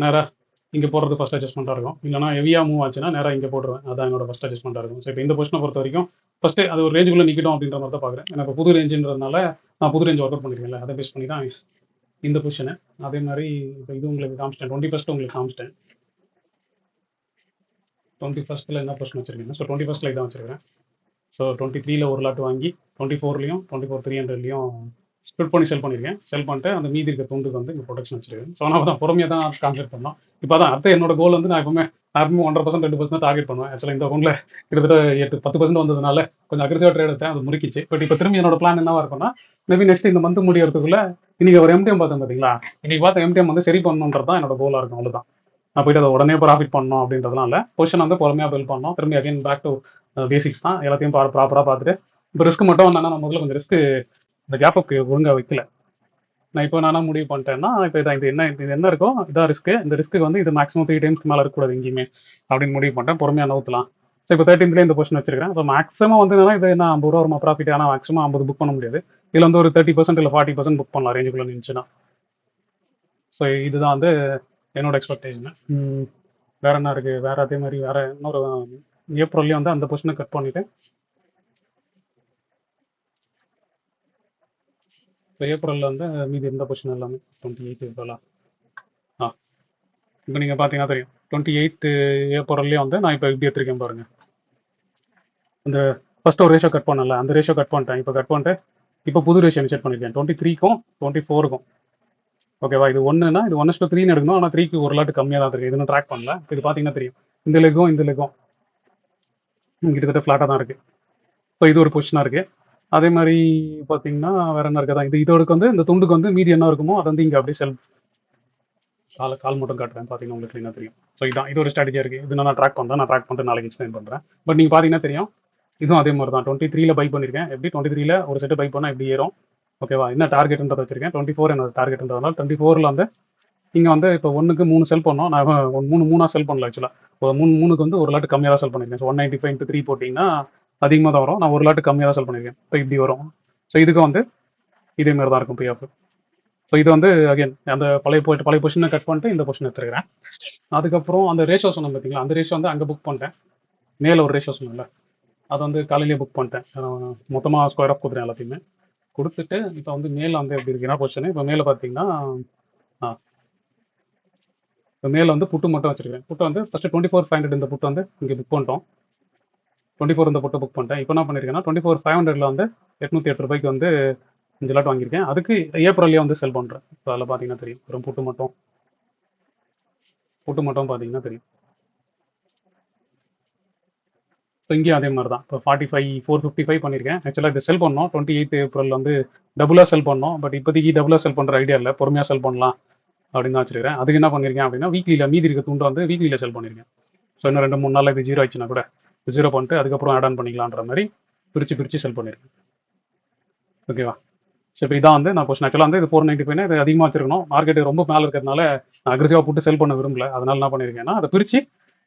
நேராக இங்கே போடுறது ஃபஸ்ட் அட்ஜஸ்ட்மெண்ட்டாக இருக்கும். இல்லைனா ஹெவியாக மூவ் ஆச்சுன்னா நேராக இங்கே போடுவேன். அதான் என்னோட ஃபஸ்ட் அட்ஜஸ்ட்மெண்ட்டாக இருக்கும். ஸோ இப்போ இந்த பொசிஷனை பொறுத்த வரைக்கும் ஃபஸ்ட்டு அது ஒரு ரேஞ்சுக்குள்ளே நிற்கட்டும் அப்படின்ற மாதிரி தான் பார்க்குறேன். எனக்கு இப்போ புது ரேஞ்சுன்றதுனால நான் புது ரேஞ்ச் ஒர்க் அவுட் பண்ணியிருக்கேன்ல, அதை பேஸ் பண்ணி தான் இந்த பொசிஷனை. அதே மாதிரி இப்போ இது உங்களுக்கு காமிச்சிட்டேன். 21st உங்களுக்கு காமிச்சிட்டேன். 21st என்ன பொசிஷன் வச்சுருக்கேன். ஸோ 21st இதான் வச்சுருக்கேன். ஸோ 23 ஒரு லாட் வாங்கி 24லையும் 24,300லையும் ஸ்ப்ளிட் பண்ணி செல் பண்ணியிருக்கேன். செல் பண்ணிட்டு அந்த மீதி இருக்க துண்டுக்கு வந்து இங்கே ப்ரொடெக்ஷன் வச்சிருக்கேன். ஸோ நான் தான் பொறுமையாக தான் கான்செப்ட் பண்ணோம். இப்போ தான் அடுத்த என்னோட கோல் வந்து நான் எப்பவுமே 1% 2% டார்கெட் பண்ணுவேன். ஆக்சுவலாக இந்த அக்கௌண்ட்டில் கிட்டத்தட்ட 10% வந்ததுனால கொஞ்சம் அக்ரெசிவாக ட்ரேட் எடுத்தேன், அது முறிக்கிச்சு. பட் இப்போ திரும்பி என்னோட பிளான் என்னவா இருக்கும்னா மேபி நெக்ஸ்ட் இந்த மந்த் முடியறதுக்குள்ள இன்னைக்கு ஒரு எம்டிஎம் பார்த்தேன் பார்த்தீங்களா, இன்னைக்கு பார்த்த எம்டிஎம் வந்து சரி பண்ணணுன்றது தான் என்னோட கோலாக இருக்கும். அவ்வளோதான். நான் போயிட்டு அதை உடனே ப்ராஃபிட் பண்ணணும் அப்படின்றதுனால பொசிஷன் வந்து பொறுமையாக பில்ட் பண்ணோம். திரும்பி அகைன் பேக் டு பேசிக்ஸ் தான். எல்லாத்தையும் ப்ராப்பராக பார்த்துட்டு இப்போ ரிஸ்க் மட்டும் என்னன்னா நான் முதல்ல கொஞ்சம் ரிஸ்க் இந்த கேப் அப் ஒழுங்காக வைக்கல. நான் இப்போ நானா முடிவு பண்ணிட்டேன்னா இப்போ இது என்ன இருக்கோ இதான் ரிஸ்க்கு. இந்த ரிஸ்க்கு வந்து இது மேக்ஸிமம் 3 டைம்ஸ்க்கு மேலே இருக்கக்கூடாது எங்கேயுமே அப்படின்னு முடிவு பண்ணிட்டேன். பொறுமையாக நவுத்தலாம். ஸோ இப்போ 13th இந்த பொசிஷன் வச்சிருக்கேன். ஸோ மேக்ஸிமம் வந்து என்னன்னா இது என்ன 50 ரூபா வருமா ப்ராஃபிட். ஆனால் மேக்ஸிமம் 50 புக் பண்ண முடியாது. இதில் வந்து ஒரு 30% இல்லை 40% புக் பண்ணலாம் ரேஞ்சுக்குள்ளே இருந்துச்சுன்னா. ஸோ இதுதான் வந்து என்னோட எக்ஸ்பெக்டேஷன். வேற என்ன இருக்குது, வேற அதே மாதிரி வேற இன்னொரு ஏப்ரல்லையும் வந்து அந்த பொசிஷனை கட் பண்ணிவிட்டு இப்போ ஏப்ரலில் வந்து மீதி இருந்த பொசிஷன் எல்லாமே 28 ஏப்ரலா இப்போ நீங்கள் பார்த்தீங்கன்னா தெரியும் 28 ஏப்ரல்லையும் வந்து நான் இப்போ இப்படி எடுத்திருக்கேன் பாருங்கள். அந்த ஃபஸ்ட்டு ஒரு ரேஷியோ கட் பண்ணல, அந்த ரேஷியோ கட் பண்ணிட்டேன். இப்போ கட் பண்ணிட்டு இப்போ புது ரேஷியோ செட் பண்ணியிருக்கேன் 23க்கும் 24க்கும். ஓகேவா, இது ஒன்றுனா இது 1:3 எடுக்கணும். ஆனால் 3க்கு ஒரு லாட்டு கம்மியாக தான் இருக்குது. இதுன்னு ட்ராக் பண்ணல. இது பார்த்தீங்கன்னா தெரியும் இந்த லெக்கும் கிட்டத்தட்ட ஃப்ளாட்டாக தான் இருக்குது. ஸோ இது ஒரு பொசிஷனாக இருக்குது. அதே மாதிரி பார்த்தீங்கன்னா வேற என்ன இருக்குதான், இதோடுக்கு வந்து இந்த துண்டுக்கு வந்து மீதி என்ன இருக்குமோ அதை வந்து இங்கே அப்படியே கால் மட்டும் காட்டுறேன். பார்த்தீங்கன்னா உங்களுக்கு என்ன தெரியும். ஸோ இதான் இது ஒரு ஸ்ட்ராட்டஜியாக இருக்குது. இது நான் ட்ராக் பண்ணுறேன். நான் ட்ராக் பண்ணிட்டு நாளைக்கு எக்ஸ்பிளைன் பண்ணுறேன். பட் நீங்கள் பார்த்தீங்கன்னா தெரியும் இதுவும் அதே மாதிரி தான். 23 பை பண்ணியிருக்கேன். எப்படி 23 ஒரு செட்டு பை பண்ணால் எப்படி ஏறும். ஓகேவா, என்ன டார்கெட்ன்றதை வச்சிருக்கேன். 24 என்னோட டார்கெட்ன்றதுனால 24ல் வந்து இங்கே வந்து இப்போ 1க்கு 3 செல் பண்ணோம். நான் மூணாக செல் பண்ணல. ஆக்சுவலாக 3க்கு வந்து ஒரு லாட்டு கம்மியாக தான் செல் பண்ணியிருக்கேன். ஸோ 195 × 3 போட்டிங்கன்னா அதிகமாக தான் வரும். நான் ஒரு லாட்டு கம்மியாக தான் செல் பண்ணியிருக்கேன். இப்போ இப்படி வரும். ஸோ இதுக்கு வந்து இதே மாதிரி தான் இருக்கும் பே ஆஃப். ஸோ இது வந்து அகைன் அந்த பழைய பொசிஷனை கட் பண்ணிட்டு இந்த பொசிஷன் எடுத்துருக்கிறேன். அதுக்கப்புறம் அந்த ரேஷியோ சொன்னேன் பார்த்தீங்களா, அந்த ரேஷியோ வந்து அங்கே புக் பண்ணிட்டேன். மேலே ஒரு ரேஷியோ சொன்னேன்ல, அதை வந்து காலையிலேயே புக் பண்ணிட்டேன். மொத்தமாக ஸ்கொயர் ஆஃப் கொடுத்துறேன் எல்லாத்தையுமே. கொடுத்துட்டு இப்போ வந்து மேலே வந்து எப்படி இருக்குன்னா பொசிஷனு இப்போ மேலே பார்த்தீங்கன்னா மேலே வந்து புட்டு மட்டும் வச்சிருக்கேன். புட்டு வந்து ஃபஸ்ட்டு 24,500 இந்த புட்டு வந்து இங்கே புக் பண்ணிட்டோம். 24 இந்த புட்டை புக் பண்ணிட்டேன். இப்போ என்ன பண்ணியிருக்கேன்னா 24,500ல வந்து 808 வந்து 5 லாட் வாங்கியிருக்கேன். அதுக்கு ஏப்ரல்லே வந்து செல் பண்ணுறேன். ஸோ அதில் பார்த்தீங்கன்னா தெரியும். வெறும் புட்டு மட்டும் பார்த்தீங்கன்னா தெரியும். ஸோ இங்கேயும் அதே மாதிரி தான். இப்போ 455 பண்ணியிருக்கேன். ஆக்சுவலாக இதை செல் பண்ணோம் 28 ஏப்ரல் வந்து டபுளாக செல் பண்ணோம். பட் இப்போதைக்கு டபுளாக செல் பண்ணுற ஐடியா இல்லை, பொறுமையாக செல் பண்ணலாம் அப்படின்னு தான் வச்சிருக்கேன். அதுக்கு என்ன பண்ணியிருக்கேன் அப்படின்னா வீக்லியில் மீதி இருக்க துண்டை வந்து வீக்லியில் செல் பண்ணியிருக்கேன். ஸோ இன்னும் 2-3 நாளில் இது 0 ஆயிடுச்சுன்னா கூட 0 பண்ணிட்டு அதுக்கப்புறம் ஆட் ஆன் பண்ணிக்கலான்ற மாதிரி பிரித்து செல் பண்ணியிருக்கேன். ஓகேவா? ஸோ இப்போ இதான் வந்து நான் கொஸ்டின் ஆக்சுவலாக வந்து இது 495 இது அதிகமாக வச்சிருக்கணும். மார்க்கெட் ரொம்ப மேலே இருக்கிறதுனால நான் அக்ரெசிவாக போட்டு செல் பண்ண விரும்பல. அதனால என்ன பண்ணியிருக்கேன்னா அதை பிரித்து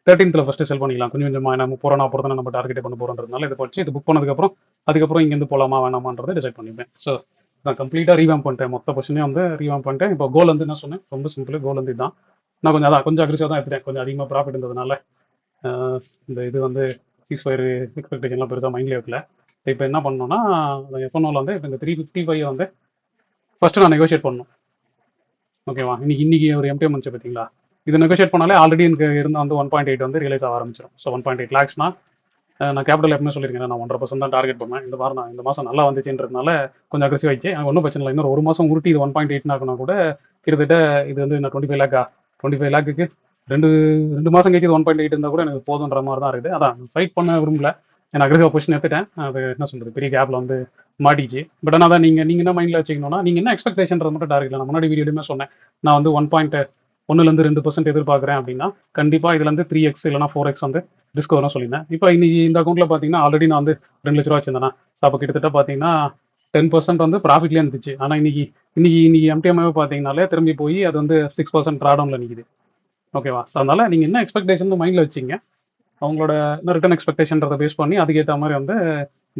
13th ஃபஸ்ட்டு செல் பண்ணிக்கலாம். கொஞ்சம் கொஞ்சமாக என்ன 30 தானே நம்ம டார்கெட் பண்ண போகிறோன்றதுனால இதை வச்சு இது புக் அதுக்கப்புறம் இங்கேருந்து போகலாமா வேணாமான்றதை டிசைட் பண்ணிப்பேன். ஸோ நான் கம்ப்ளீட்டாக ரீவாம் பண்ணிட்டேன். மொத்த பொசிஷனையும் வந்து ரீவாம் பண்ணிட்டேன். இப்போ கோல் வந்து என்ன சொன்னேன், ரொம்ப சிம்பிள். கோல் வந்து இதுதான். நான் கொஞ்சம் அக்ரெசிவாக தான் எடுத்துட்டேன். கொஞ்சம் அதிகமாக ப்ராஃபிட் இருந்ததுனால இந்த இது வந்து சீஸ்ஃபயர் எக்ஸ்பெக்டேஷன்லாம் பெருசாக மைண்ட்லேயே வைக்கல. இப்போ என்ன பண்ணோன்னா எஃப்என்ஓவில் வந்து இப்போ இந்த 355 வந்து ஃபஸ்ட்டு நான் நெகோஷியேட் பண்ணணும். ஓகேவா? இன்னைக்கு ஒரு எம்டிஎம் வந்துச்சு பார்த்தீங்களா? இது நெகோஷியேட் பண்ணாலே ஆல்ரெடி எனக்கு இருந்த வந்து 1.8 வந்து ரியலைஸ் ஆக ஆரம்பிச்சிடும். ஸோ 1.8 லேக்ஸ்னா நான் கேபிட்டல் எப்பவுமே சொல்லியிருக்கேன், நான் 1.5% தான் டார்கெட் பண்ணேன். இந்த மாதம் நல்லா வந்துச்சுன்றதுனால கொஞ்சம் அக்ரெசிவ் ஆயிடுச்சு. ஒன்றும் பிரச்சனை இல்லை. இன்னொரு ஒரு மாதம் உருட்டி இது 1.8 ஆகுனா கூட கிட்டத்தட்ட இது வந்து நான் 25 லேக்குக்கு ரெண்டு மாதம் கழிச்சு 1.8 இருந்தால் கூட எனக்கு போதுன்ற மாதிரி தான் இருக்குது. அதான் ஃபைட் பண்ண விரும்பல. நான் அக்ரெசிவாக பொசிஷன் எடுத்துட்டேன். அது என்ன சொல்கிறது, பெரிய கேப்பில் வந்து மாட்டிச்சு. பட் ஆனால் தான் நீங்கள் என்ன மைண்டில் வச்சுக்கணும்னா நீங்கள் என்ன எக்ஸ்பெக்டேஷன்றது மட்டும் டார்கெட். நான் முன்னாடி வீடியோலையுமே சொன்னேன், நான் வந்து 1.1லேருந்து 2% எதிர்பார்க்குறேன் அப்படின்னா கண்டிப்பாக இதுலேருந்து 3x இல்லைனா 4x வந்து ரிஸ்க் வரும் சொல்லியிருந்தேன். இப்போ இன்னைக்கு இந்த அக்கௌண்ட்டில் பார்த்தீங்கன்னா ஆல்ரெடி நான் வந்து 2 லட்ச ரூபா வச்சிருந்தேன். ஸோ அப்போ கிட்டத்தட்ட பார்த்தீங்கன்னா 10% வந்து ப்ராஃபிட்லேயே இருந்துச்சு. ஆனால் இன்னைக்கு எம்டிஎம்ஐ பார்த்தீங்கன்னாலே திரும்பி போய் அது வந்து 6% ட்ராடவுனில் நிற்குது. ஓகேவா? ஸோ அதனால் நீங்கள் என்ன எக்ஸ்பெக்டேஷன் மைண்டில் வச்சிங்க, அவங்களோட ரிட்டர்ன் எக்ஸ்பெக்டேஷன்றதை பேஸ் பண்ணி அதுக்கேற்ற மாதிரி வந்து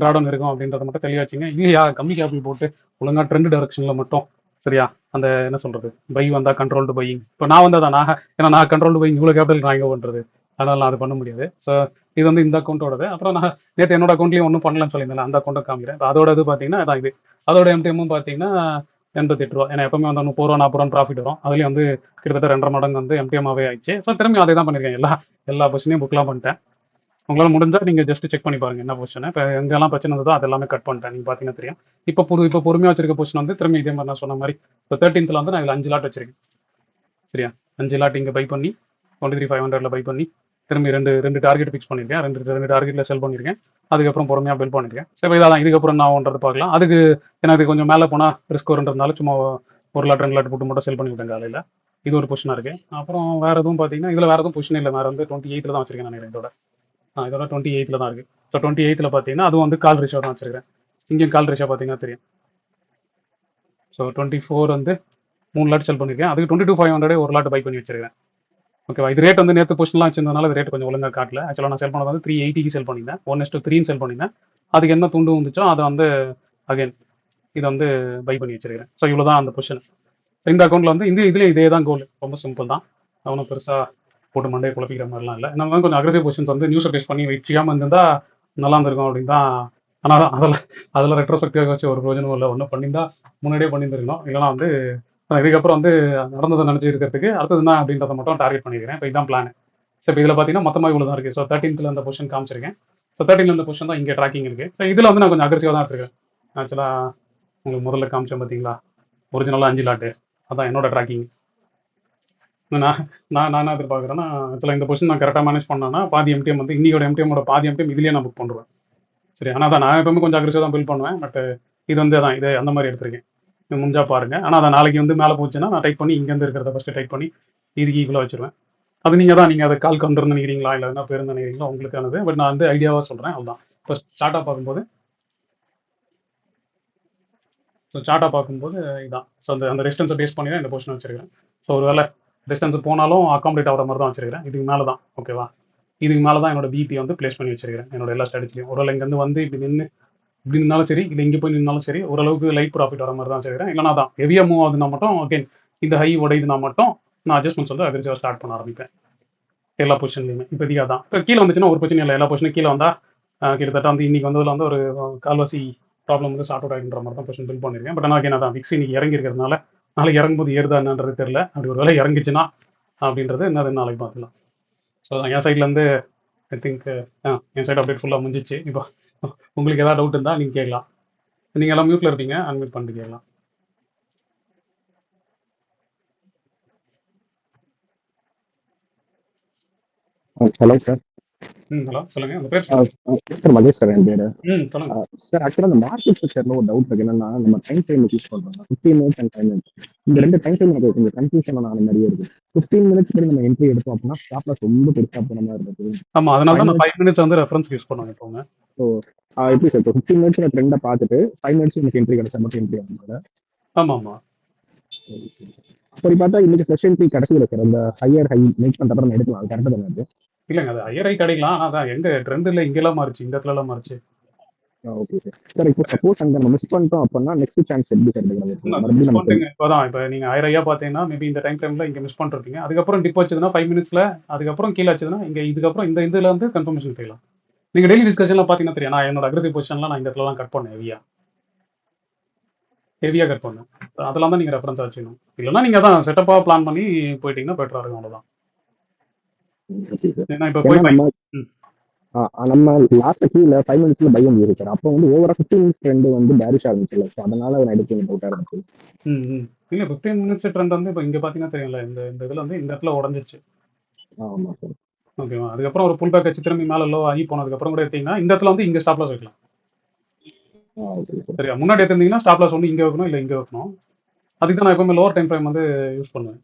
ட்ராடவுன் இருக்கும் அப்படின்றத மட்டும் தெளிவாக வச்சுங்க. இல்லையா கம்மி கேபிள் போட்டு ஒழுங்காக ட்ரெண்ட் டைரக்ஷனில் மட்டும் சரியா அந்த என்ன சொல்கிறது பை வந்தால் கண்ட்ரோல்டு பையிங். இப்போ நான் வந்து அதான் ஏன்னா நான் கண்ட்ரோல்டு பையிங் இவ்வளோ கேபிட்டல் நான் எங்கே பண்ணுறது, அதனால் நான் அது பண்ண முடியாது. ஸோ இது வந்து இந்த அக்கௌண்ட்டோடது. அப்புறம் நான் நேற்று என்னோட அக்கௌண்ட்லேயும் ஒன்றும் பண்ணலன்னு சொல்லியிருந்தேன், அந்த அக்கௌண்ட்டை காமிக்கிறேன். அதோட இது பார்த்தீங்கன்னா அதான் இது. அதோட எம்டிஎம்மும் பார்த்தீங்கன்னா 88 ரூபா. ஏன்னா எப்பவுமே வந்து 30 ரூபா 40 ரூபா ப்ராஃபிட் வரும். அதுலேயும் வந்து கிட்டத்தட்ட 2.5 மடங்கு வந்து எம்டிஎம்மாவே ஆயிடுச்சு. ஸோ திரும்பி அதே தான் பண்ணியிருக்கேன். எல்லா பொசிஷனையும் புக்லாம் பண்ணிட்டேன். உங்களால் முடிஞ்சால் நீங்கள் ஜஸ்ட் செக் பண்ணி பாருங்கள் என்ன பொசிஷன். இப்போ எங்கெல்லாம் பிரச்சனை இருந்ததோ அது எல்லாமே கட் பண்ணிட்டேன். நீங்கள் பார்த்தீங்கன்னா தெரியும். இப்போ பொறுமையாக வச்சிருக்க பொசிஷன் வந்து திரும்பி இதே மாதிரி நான் சொன்ன மாதிரி இப்போ 13th வந்து நான் இதில் 5 லாட் வச்சிருக்கேன். சரியா 5 லாட் இங்கே பை பண்ணி 23,500ல பை பண்ணி திரும்பி ரெண்டு டார்கெட் ஃபிக்ஸ் பண்ணியிருக்கேன். ரெண்டு டார்கெட்டில் செல் பண்ணியிருக்கேன். அதுக்கப்புறம் பொறுமையாக பில் பண்ணியிருக்கேன். சரி இதான் இதுக்கப்புறம் நான் ஒன்றது பார்க்கலாம். அதுக்கு எனக்கு கொஞ்சம் மேலே போனால் ரிஸ்க் வருன்றதுனால சும்மா 1 லாட் 2 லாட் போட்டு மட்டும் செல் பண்ணிவிட்டேன் காலையில். இது ஒரு பொசிஷனாக இருக்குது. அப்புறம் வேறு எதுவும் பார்த்தீங்கன்னா இதில் வேறு எதுவும் பொசிஷன் இல்லை. வேறு வந்து 28ல் தான் வச்சிருக்கேன் நான் இதோட 28ல் தான் இருக்குது. ஸோ 28ல் பார்த்தீங்கன்னா அதுவும் வந்து கால் ரேஷியோ தான் வச்சிருக்கேன். இங்கேயும் கால் ரேஷியோ பார்த்தீங்கன்னா தெரியும். ஸோ 24 வந்து 3 லாட் செல் பண்ணியிருக்கேன். அதுக்கு 22,500 1 லாட் பை பண்ணி வச்சிருக்கேன். ஓகேவா? இது ரேட் வந்து நேற்று பொசிஷன்லாம் வச்சிருந்தனால இது ரேட் கொஞ்சம் ஒழுங்காக காட்டல. ஆக்சுவலாக நான் செல் பண்ணது வந்து 380க்கு செல் பண்ணியிருந்தேன். 1:3 செல் பண்ணியிருந்தேன். அதுக்கு என்ன துண்டு வந்துச்சோ அதை வந்து அகைன் இதை வந்து பை பண்ணி வச்சிருக்கிறேன். ஸோ இவ்வளோ தான் அந்த பொசிஷன். ஸோ இந்த அக்கௌண்ட்டில் வந்து இதுலேயும் இதே தான் கோல். ரொம்ப சிம்பிள் தான். அவனும் பெருசாக போட்டு மண்டே குழப்பிக்கிற மாதிரிலாம் இல்லை. நம்ம கொஞ்சம் அக்ரெசிவ் பொசிஷன்ஸ் வந்து நியூஸை பேஸ் பண்ணி வச்சுக்காமல் இருந்திருந்தால் நல்லா இருந்திருக்கும் அப்படின்னு தான். ஆனால் அதில் ரெட்ரோஸ்பெக்டிவாக வச்சு ஒரு பிரயோஜனம் இல்லை. ஒன்றும் பண்ணியிருந்தா முன்னாடியே பண்ணியிருந்துருக்கணும். இல்லைனா வந்து இதுக்கப்புறம் வந்து நடந்ததை நினச்சி இருக்கிறதுக்கு அடுத்தது என்ன அப்படின்றத மட்டும் டார்கெட் பண்ணியிருக்கேன். இப்போ இதான் பிளான். ஸோ இப்போ இதில் பார்த்தீங்கன்னா மொத்தமாக இவ்வளோ தான் இருக்குது. ஸோ 13th அந்த பொசிஷன் காமிச்சிருக்கேன். ஸோ 13th அந்த பொசிஷன் தான் இங்கே ட்ராக்கிங் இருக்குது. ஸோ இதில் வந்து நான் கொஞ்சம் அக்ரெசிவாக தான் எடுத்துருக்கேன். ஆக்சுவலாக உங்களுக்கு முதல்ல காமிச்சேன் பார்த்தீங்களா, ஒரிஜினலாக 5 லாட்டு அதான் என்னோட ட்ராக்கிங். நான் என்ன எதிர்பார்க்குறேன்னா ஆக்சுவலாக இந்த பொசிஷன் நான் கரெக்டாக மேனேஜ் பண்ணேன்னா பாதி எம்டிஎம் வந்து இன்னையோட எம்டிஎம்மோட பாதி எம்டிஎம் இதுலேயே நான் புக் பண்ணுவேன். சரி ஆனால் தான் நான் எப்பவுமே கொஞ்சம் அக்ரெசிவாக தான் பில் பண்ணுவேன். பட் இது வந்து அதான் இது அந்த மாதிரி எடுத்திருக்கேன். முடிஞ்சா பாருங்கள். ஆனால் அதை நாளைக்கு வந்து மேலே போச்சுன்னா நான் டைப் பண்ணி இங்கேருந்து இருக்கிறத ஃபஸ்ட்டு டைப் பண்ணி இதுக்கு ஈக்குவலாக வச்சுருவேன். அது நீங்கள் அதை கால் கவுண்டர் நினைக்கிறீங்களா இல்லை என்ன பேருந்து நினைக்கிறீங்களா உங்களுக்கானது. பட் நான் வந்து ஐடியாவாக சொல்கிறேன். அதுதான் இப்போ சார்ட்டாக பார்க்கும்போது இதுதான். ஸோ அந்த ரெஸ்டன்ஸை பேஸ் பண்ணி தான் இந்த பொசிஷன் வச்சிருக்கேன். ஸோ ஒரு வேலை டிஸ்டன்ஸ் போனாலும் அக்காமடேட் ஆகிற மாதிரி தான் வச்சிருக்கிறேன். இதுக்கு மேலே தான் ஓகேவா, இதுக்கு மேலே தான் என்னோட பிபி வந்து பிளேஸ் பண்ணி வச்சிருக்கிறேன். என்னோட எல்லா ஸ்ட்ராட்டஜிலையும் ஒரு வேலை இங்கேருந்து வந்து இப்படி நின்று இப்படி இருந்தாலும் சரி, இல்லை இங்கே போய் நின்னாலும் சரி, ஓரளவுக்கு லைட் ப்ராஃபிட் வர மாதிரி தான் வச்சிருக்கிறேன். இல்லைனா தான் ஹெவியாக மூவ் ஆகுதுன்னா மட்டும் அகைன் இந்த ஹை உடையுதுனா மட்டும் நான் அட்ஜஸ்ட்மெண்ட்ஸ் வந்து அக்ரெசிவாக ஸ்டார்ட் பண்ண ஆரம்பிப்பேன். எல்லா பொசிஷன்லையுமே இப்போதைக்கு தான். இப்போ கீழே வந்துச்சுன்னா ஒரு பிரச்சனை இல்லை. எல்லா பொசிஷனும் கீழே வந்தால் கிட்டத்தட்ட வந்து இன்னைக்கு வந்ததில் வந்து ஒரு கால்வாசி ப்ராப்ளம் வந்து சார்ட் அவுட் ஆகின்ற மாதிரி தான் பொசிஷன் பில் பண்ணியிருக்கேன். பட் ஆனால் நான் தான் விக்ஸ் இன்னைக்கு இறங்கி இருக்கிறதுனால நாளைக்கு இறங்கும்போது ஏறுதா என்னன்றது தெரியல. அப்படி ஒரு வேலை இறங்கிச்சுன்னா அப்படின்றது இன்னும் நாளைக்கு பார்த்துக்கலாம். ஸோ என் சைட்லேருந்து I think N side update ஃபுல்லாக முடிஞ்சிச்சு. இப்போ உங்களுக்கு ஏதாவது டவுட் இருந்தால் நீங்கள் கேட்கலாம். நீங்கள் எல்லாம் மியூட்டில் இருப்பீங்க, அன்மியூட் பண்ணிட்டு கேட்கலாம். Hello sir. ஹலோ சொல்லுங்கள், உங்கள் பேர் சொல்லுங்கள். சார் மகேஷ் சார் என் பேர். சொல்லுங்கள். சார் ஆக்சுவலாக அந்த மார்க்கெட் ஸ்ட்ரக்சர்ல ஒரு டவுட் இருக்கு. என்னன்னா நம்ம டைம் ஃப்ரேம் யூஸ் பண்றோம் 15 மினிட்ஸ் அண்ட் 5 மினிட்ஸ். இந்த ரெண்டு டைம் ஃப்ரேம் எனக்கு கொஞ்சம் கன்ஃபியூஷன் ஆன மாதிரியே இருக்கு. 15 மினிட்ஸ் படி நம்ம என்ட்ரி எடுத்தோம் அப்படின்னா ஸ்டாப் லாஸ் ரொம்ப பெருசா போன மாதிரி இருக்கு. ஆமாம், அதனால தான் நான் 5 மினிட்ஸ் வந்து ரெஃபரன்ஸ் யூஸ் பண்ணுவேன் எப்போவுமே. ஸோ எப்படி சார் இப்போ 15 மினிட்ஸ் நான் ட்ரெண்டை பார்த்துட்டு 5 மினிட்ஸ் எனக்கு என்ட்ரி கிடைச்சா மட்டும் என்ட்ரி ஆகும். ஆமாம் ஆமாம். அப்படி பார்த்தா இன்னைக்கு ஃப்ரெஷ் என்ட்ரி கிடைச்சதில்ல சார். அந்த ஹையர் ஹை மேக் பண்ணுற அப்புறம் எடுக்கலாம், அது கரெக்டாக தானே? இல்லைங்க, அது ஹையர் ஹை கிடைக்கலாம். ஆனால் அதான் எங்க ட்ரெண்ட் இல்லை, இங்கெல்லாம் மாறிச்சு, இந்த இடத்துலலாம் மாறிச்சு. Okay sir. சார் இப்போ சப்போஸ் அங்கே நம்ம மிஸ் பண்ணிட்டோம் அப்படின்னா நெக்ஸ்ட் சான்ஸ் எப்படி சார் எடுக்கிறது? மறுபடியும் நமக்கு இப்போதான் இப்போ நீங்கள் ஹையர் ஹையாக பார்த்தீங்கன்னா மேபி இந்த டைம் ஃப்ரேமில் இங்கே மிஸ் பண்ணிருப்பீங்க. அதுக்கப்புறம் டிப் வச்சதுன்னா 5 மினிட்ஸில், அதுக்கப்புறம் கீழே வச்சதுன்னா இங்கே இதுக்கப்புறம் இந்த இதில் வந்து கன்ஃபர்மேஷன் செய்யலாம். நீங்கள் டெய்லி டிஸ்கஷன்லாம் பார்த்தீங்கன்னா தெரியும், நான் என்னோட அக்ரெசிவ் பொசிஷன்லாம் நான் இந்த இடத்துலலாம் கட் பண்ணேன், ஹெவியாக கட் பண்ணேன். அதெல்லாம் தான் நீங்கள் ரெஃபரன்ஸாக வச்சுக்கணும். இல்லைன்னா நீங்கள் தான் செட்டப்பாக பிளான் பண்ணி போயிட்டீங்கன்னா பெட்டராக இருக்கும், அவ்வளோதான். ஏன்னா இப்போ போய் நம்ம லாஸ்ட் கீழே 5 மினிட்ஸ்ல பை வந்து சார். அப்போ வந்து ஓவரா 15 மினிட்ஸ் ட்ரெண்ட் வந்து பேரிஷ் ஆரம்பிச்சுல, ஸோ அதனால நான் எடுத்து டவுட்டாக இருந்துச்சு. இல்லை 15 மினிட்ஸ் ட்ரெண்ட் வந்து இப்போ இங்கே பார்த்தீங்கன்னா தெரியல, இந்த இதில் வந்து இந்த இடத்துல உடஞ்சிருச்சு. ஆமாம் சார். ஓகேவா, அதுக்கப்புறம் ஒரு புல் பேக் வச்சு திரும்பி மேலே லோ ஆகி போனதுக்கப்புறம் கூட எடுத்தீங்கன்னா இந்த இடத்துல வந்து இங்கே ஸ்டாப் லாஸ் வைக்கலாம். சரியா, முன்னாடி எடுத்திருந்தீங்கன்னா ஸ்டாப் லாஸ் வந்து இங்கே வைக்கணும், இல்லை இங்கே வைக்கணும். அதுக்கு தான் நான் எப்பவுமே லோவர் டைம் ஃப்ரேம் வந்து யூஸ் பண்ணுவேன்.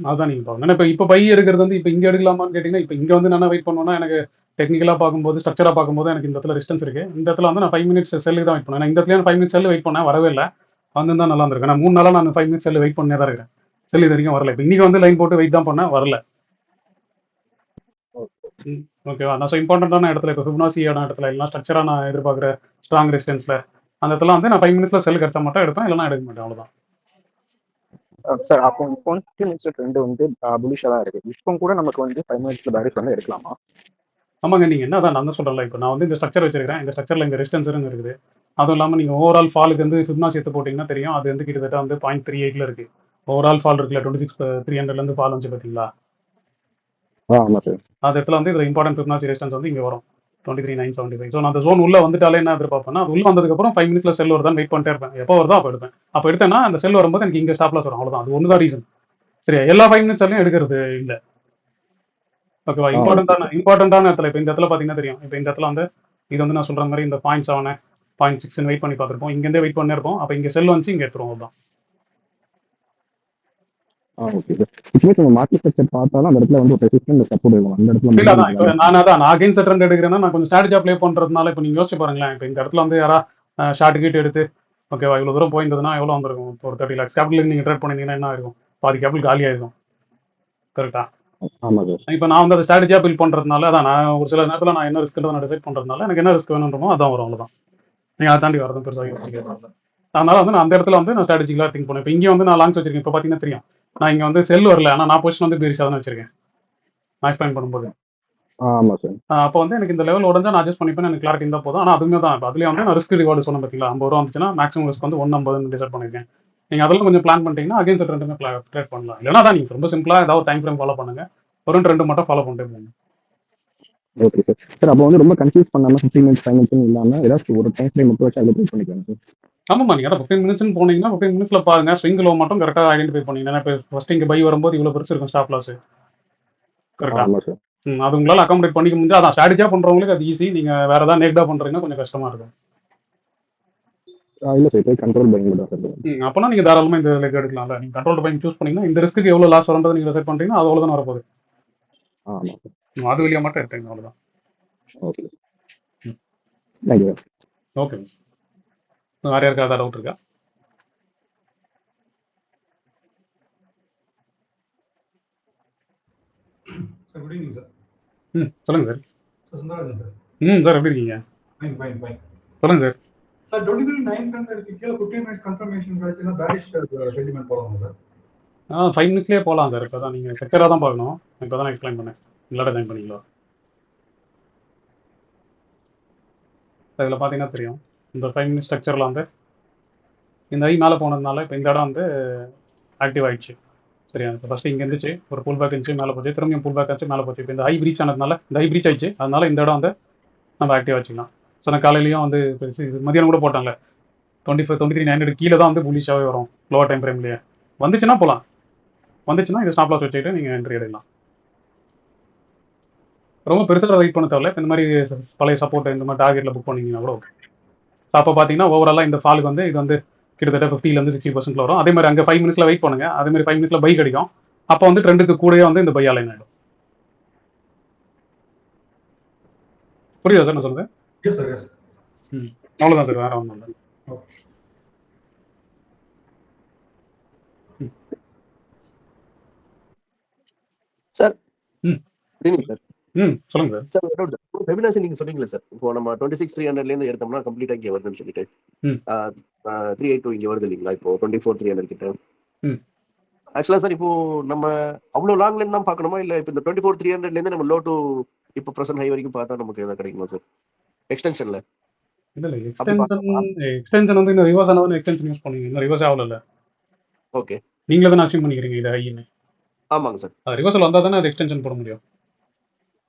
அதுதான் நீங்கள் பார்க்கணும். ஏன்னா இப்போ பை எடுக்கிறது வந்து இப்போ இங்கே எடுக்கலாமான்னு கேட்டிங்கன்னா, இப்போ இங்கே வந்து நான் வெயிட் பண்ணோன்னா எனக்கு டெக்னிக்கலாக பார்க்கும்போது, ஸ்ட்ரக்சராக பார்க்கும்போது எனக்கு இந்த இடத்துல ரெசிஸ்டன்ஸ் இருக்குது. இந்த இடத்துல வந்து நான் 5 மினிட்ஸ் செல்லுக்கு தான் வெயிட் பண்ணேன். இந்த இடத்துல 5 மினிட்ஸ் செல்லு வெயிட் பண்ணேன், வரவே இல்லை. வந்து தான் நல்லா இருந்திருக்கு. நான் 3 நாளாக நான் 5 மினிட்ஸ் செல்லு வெயிட் பண்ணே தான் இருக்கிறேன். செல்லு இது வரைக்கும் வரல. இப்போ இன்னைக்கு வந்து லைன் போட்டு வெயிட் தான் பண்ணேன், வரல. ஓகேவா, நான் ஸோ இம்பார்ட்டண்டான இடத்துல இப்போ ஃபிபனாசியான இடத்துல இல்லைனா ஸ்ட்ரக்சராக நான் எதிர்பார்க்குற ஸ்ட்ராங் ரெசிஸ்டன்ஸில் அந்த இடத்துல வந்து நான் 5 மினிட்ஸில் செல் கிடைச்சா மட்டும் எடுப்பேன், இல்லைனா எடுக்க மாட்டேன், அவ்வளோதான். சார் அப்போ 15 மினிட்ஸ் ட்ரெண்ட் வந்து புலிஷா தான் இருக்கு. இப்போ கூட நமக்கு வந்து 5 மினிட்ஸ்ல பேரிஷ் வந்து எடுக்கலாமா? ஆமாங்க, நீங்கள் என்ன தான் நான் சொல்கிறேன்ல, இப்போ நான் வந்து இந்த ஸ்ட்ரக்சர் வச்சிருக்கிறேன், இந்த ஸ்ட்ரக்சரில் இந்த ரெசிஸ்டன்ஸும் இருக்குது. அதுவும் இல்லாமல் நீங்கள் ஓவரால் ஃபாலுக்கு வந்து ஃபிப்னாசி எடுத்து போட்டிங்கன்னா தெரியும், அது வந்து கிட்டத்தட்ட வந்து 0.38 இருக்குது. ஓவரால் ஃபால் இருக்குல்ல, 26,300 ஃபால் வந்து பார்த்தீங்களா? ஆமாம் சார். அது இடத்துல வந்து இதில் இம்பார்ட்டன்ட் ஃபிப்னாசி ரெசிஸ்டன்ஸ் வந்து இங்கே வரும் 23,975. ஸோ நான் அந்த ஜோன் உள்ள வந்துட்டாலே என்ன எதிர்பார்ப்பேன்னா, அது உள்ள வந்ததுக்கப்புறம் 5 மினிட்ஸ்ல செல் வருதான் வெயிட் பண்ணிட்டே இருப்பேன். எப்போ வருதோ அப்போ எடுப்பேன். அப்போ எடுத்தேன்னா அந்த செல் வரும்போது எனக்கு இங்கே ஸ்டாப் லாஸ் வரும், அவ்வளோதான். அது ஒன்று தான் ரீசன். சரியா, எல்லா 5 மினிட்ஸ்லையும் எடுக்கிறது இல்லை. ஓகேவா, இம்பார்ட்டண்டான இடத்துல இப்போ இந்த இடத்துல பார்த்தீங்கன்னா தெரியும். இப்போ இந்த இடத்துல வந்து இது வந்து நான் சொல்கிற மாதிரி இந்த 0.7 0.6 வெயிட் பண்ணி பார்த்துருப்போம். இங்கேருந்தே வெயிட் பண்ணிருப்போம். அப்போ இங்கே செல் வந்து இங்கே எடுத்துருவோம், அவ்வளோதான். Okay sir. இப்போ நம்ம மார்க்கெட் ஸ்ட்ரக்சர் பார்த்தாலும் அந்த இடத்துல வந்து ஒரு ரெசிஸ்டன்ஸ் சப்போர்ட் இருக்கும். அந்த இடத்துல இல்லை தான் இப்போ நான் அகைன்ஸ்ட் ட்ரெண்ட் எடுக்கிறேன்னா நான் கொஞ்சம் ஸ்ட்ராட்டஜியாக ப்ளே பண்ணுறதுனால இப்போ நீங்கள் யோசிச்சு பாருங்களேன். இப்போ இந்த இடத்துல வந்து யாரா ஷார்ட் கீட் எடுத்து ஓகேவா இவ்வளோ தூரம் போயிருந்ததுன்னா எவ்வளோ வந்திருக்கும்? ஒரு 30 lakhs கேபிட்டலுக்கு நீங்கள் ட்ரேட் பண்ணிங்கன்னா என்ன ஆயிருக்கும்? பாதி கேபிட்டல் காலி ஆயிருக்கும். கரெக்டா? ஆமாம் சார். இப்போ நான் வந்து அதை ஸ்ட்ராட்டஜியாக பில்ட் பண்ணுறதுனால அதான் நான் ஒரு சில நேரத்தில் நான் என்ன ரிஸ்க் நான் டிசைட் பண்ணுறதுனால எனக்கு என்ன ரிஸ்க் வேணுன்றமோ அதான் வரும், அவ்வளோதான். நீங்கள் அதை தாண்டி வரதும் பெருசாக யோசிக்கிறதுனால அதனால வந்து நான் அந்த இடத்துல வந்து நான் ஸ்ட்ராட்டஜிக்கலாக திங்க் பண்ணுவேன். இப்போ இங்கே வந்து நான் லாங்ஸ் வச்சிருக்கேன். இப்போ பார்த்தீங்கன்னா தெரியும், நான் இங்கே வந்து செல் வரல, ஆனால் நான் பொசிஷன் வந்து பெரிசாக தான் வச்சிருக்கேன் நான் எக்ஸ்பிளைன் பண்ணும்போது. ஆமாம் சார். அப்போ வந்து எனக்கு இந்த லெவல் உடஞ்சா நான் அட்ஜஸ்ட் பண்ணிப்பேன், எனக்கு கிளாரிட்டி இருந்தால் போதும். ஆனால் அதுவுமே தான் இப்போ அதுலேயே வந்து நான் ரிஸ்க் ரிவார்டு சொன்னேன் பார்த்தீங்களா, 50 ரூபா வந்துச்சுன்னா மேக்ஸிமம் ரிஸ்க் வந்து 150 டிசைட் பண்ணியிருக்கேன். நீங்கள் அதெல்லாம் கொஞ்சம் பிளான் பண்ணிட்டீங்கன்னா அகைன்ஸ்ட் ட்ரெண்டுமே ட்ரேட் பண்ணலாம். இல்லைனா தான் நீங்கள் ரொம்ப சிம்பிளாக ஏதாவது டைம் ஃப்ரேம் ஃபாலோ பண்ணுங்க, ஒரு ட்ரெண்ட் மட்டும் ஃபாலோ பண்ணிட்டே போங்க. Okay sir. சார் அப்போ வந்து ரொம்ப கன்ஃபியூஸ் பண்ணாமல் 15 மினிட்ஸ் 5 மினிட்ஸ் இல்லாமல் ஏதாச்சும் ஒரு டைம் ஃப்ரேம் மட்டும் வச்சு அதில் ட்ரை பண்ணிக்கலாம் சார். ஆமாம்மா, நீங்கள் 15 மினிட்ஸ்னு போனீங்கன்னா 15 மினிட்ஸில் பாருங்க, ஸ்விங் லோ மட்டும் கரெக்டாக ஐடென்டிஃபை பண்ணிங்கன்னா இப்போ ஃபஸ்ட் இங்கே பை வரும்போது இவ்வளோ பெருசு இருக்கும் ஸ்டாப் லாஸ். கரெக்டாக? ஆமாம் சார். அது உங்களால் அகாமடேட் பண்ணிக்க முடிஞ்சா அதான் ஸ்ட்ராட்டஜியாக பண்ணுறவங்களுக்கு அது ஈஸி. நீங்கள் வேறு ஏதாவது நேக்டாக பண்ணுறீங்கன்னா கொஞ்சம் கஷ்டமாக இருக்கும். இல்லை சார், இப்போ கண்ட்ரோல் பையிங் தான் சார். அப்போனா நீங்கள் தாராளமாக இந்த லெக் எடுக்கலாம்ல. நீங்கள் கண்ட்ரோல் பையிங் சூஸ் பண்ணிங்கன்னா இந்த ரிஸ்க்கு எவ்வளோ லாஸ் வரன்றது நீங்கள் செட் பண்ணுறீங்கன்னா அது அவ்வளோ தான் வரப்போகுது. ஆமாம் சார். அது வழியாக மட்டும் எடுத்துங்க, அவ்வளோதான். ஓகே. தேங்க்யூ. ஓகே, வேறு யாருக்கா ஏதாவது டவுட் இருக்கா? Sir good evening sir. சொல்லுங்கள் சார். Sir Sundararajan sir. சார் எப்படி இருக்கீங்க? Fine fine fine. சொல்லுங்கள் சார். சார் 23,900 கீழே 15 மினிட்ஸ் கன்ஃபர்மேஷன் கிடைச்சுன்னா பேரிஷ் சென்டிமெண்ட் போடணும் சார். 5 மினிட்ஸ்லேயே போகலாம் சார். இப்போ தான் நீங்கள் செக்டராக தான் பார்க்கணும். இப்போ தான் நான் எக்ஸ்பிளைன் பண்ணேன். இல்லாட்ட ஜாயின் பண்ணிக்கலாம். இதில் பார்த்தீங்கன்னா தெரியும், இந்த 5 மினிட்ஸ் ஸ்ட்ரக்சரில் வந்து இந்த ஐ மேலே போனதுனால இப்போ இந்த இடம் வந்து ஆக்டிவ் ஆகிடுச்சு. சரியா? இப்போ ஃபர்ஸ்ட் இங்க இருந்துச்சு, ஒரு புல் பேக் இருந்துச்சு, மேலே போச்சு, திரும்பியும் புல் பேக் ஆச்சு, மேலே போச்சு. இப்போ இந்த ஹை பிரீச் ஆனதுனால இந்த ஹை பிரீச் ஆயிடுச்சு, அதனால இந்த இடம் வந்து நம்ம ஆக்டிவா வச்சுக்கலாம். ஸோ நான் காலையிலயும் வந்து மதியானம் கூட போட்டாங்கல்ல, 23,900 கீழே தான் வந்து புலிஷாவே வரும் லோவர் டைம் ஃப்ரேம்லேயே. வந்துச்சுன்னா போகலாம், வந்துச்சுன்னா இது ஸ்டாப் லாஸ் வச்சுக்கிட்டு நீங்கள் என்ட்ரி எடுக்கலாம். ரொம்ப பெருசாக வெயிட் பண்ண தேவையில்ல. இந்த மாதிரி பழைய சப்போர்ட் இந்த மாதிரி டார்கெட்டில் புக் பண்ணிங்கன்னா கூட ஓகே. அப்போ பார்த்தீங்கன்னா ஓவராலாக இந்த ஃபாலுக்கு வந்து இது வந்து கிட்டத்தட்ட 50 to 60% வரும். அதே மாதிரி அங்கே 5 மினிட்ஸ்ல வெயிட் பண்ணுங்க, அதே மாதிரி 5 மினிட்ஸ்ல பை கிடைக்கும். அப்போ வந்து ட்ரெண்டுக்கு கூடயே வந்து இந்த பை அலைன் ஆகிடும். புரியுதா சார் நான் சொல்லுங்க? Yes sir, yes. அவ்வளோதான் சார், வேற ஒன்றும் இல்லை. சார் ம் சார் சொல்லுங்க சார். சார் ஒரு doubt. Fibonacci நீங்க சொன்னீங்களே சார், இப்போ நம்ம 26,300 இருந்து எடுத்தோம்னா கம்ப்ளீட்டா இங்க வருதுன்னு சொல்லிட்டு ம். 382 இங்க வருது இல்லைங்களா, இப்போ 24,300 கிட்ட. ம். ஆக்சுவலா சார் இப்போ நம்ம அவ்வளவு லாங்ல இருந்து தான் பார்க்கணுமா, இல்ல இப்போ இந்த 24,300 இருந்து நம்ம லோ டு இப்போ பிரசன்ட் ஹை வரைக்கும் பார்த்தா நமக்கு எதாவது கிடைக்குமா சார் எக்ஸ்டென்ஷன்ல? இல்லை இல்லை, அப்படி எக்ஸ்டென்ஷன் வந்து இந்த ரிவர்ஸ் ஆனவன் எக்ஸ்டென்ஷன் யூஸ் பண்ணுவீங்க, இன்னும் ரிவர்ஸ் ஆகல. ஓகே, நீங்களே தானே அசியூம் பண்ணிக்கிறீங்க இது ஹைன்னு. ஆமாங்க சார், அது ரிவர்சல் வந்தால் தானே அது எக்ஸ்டென்ஷன் போட முடியும்.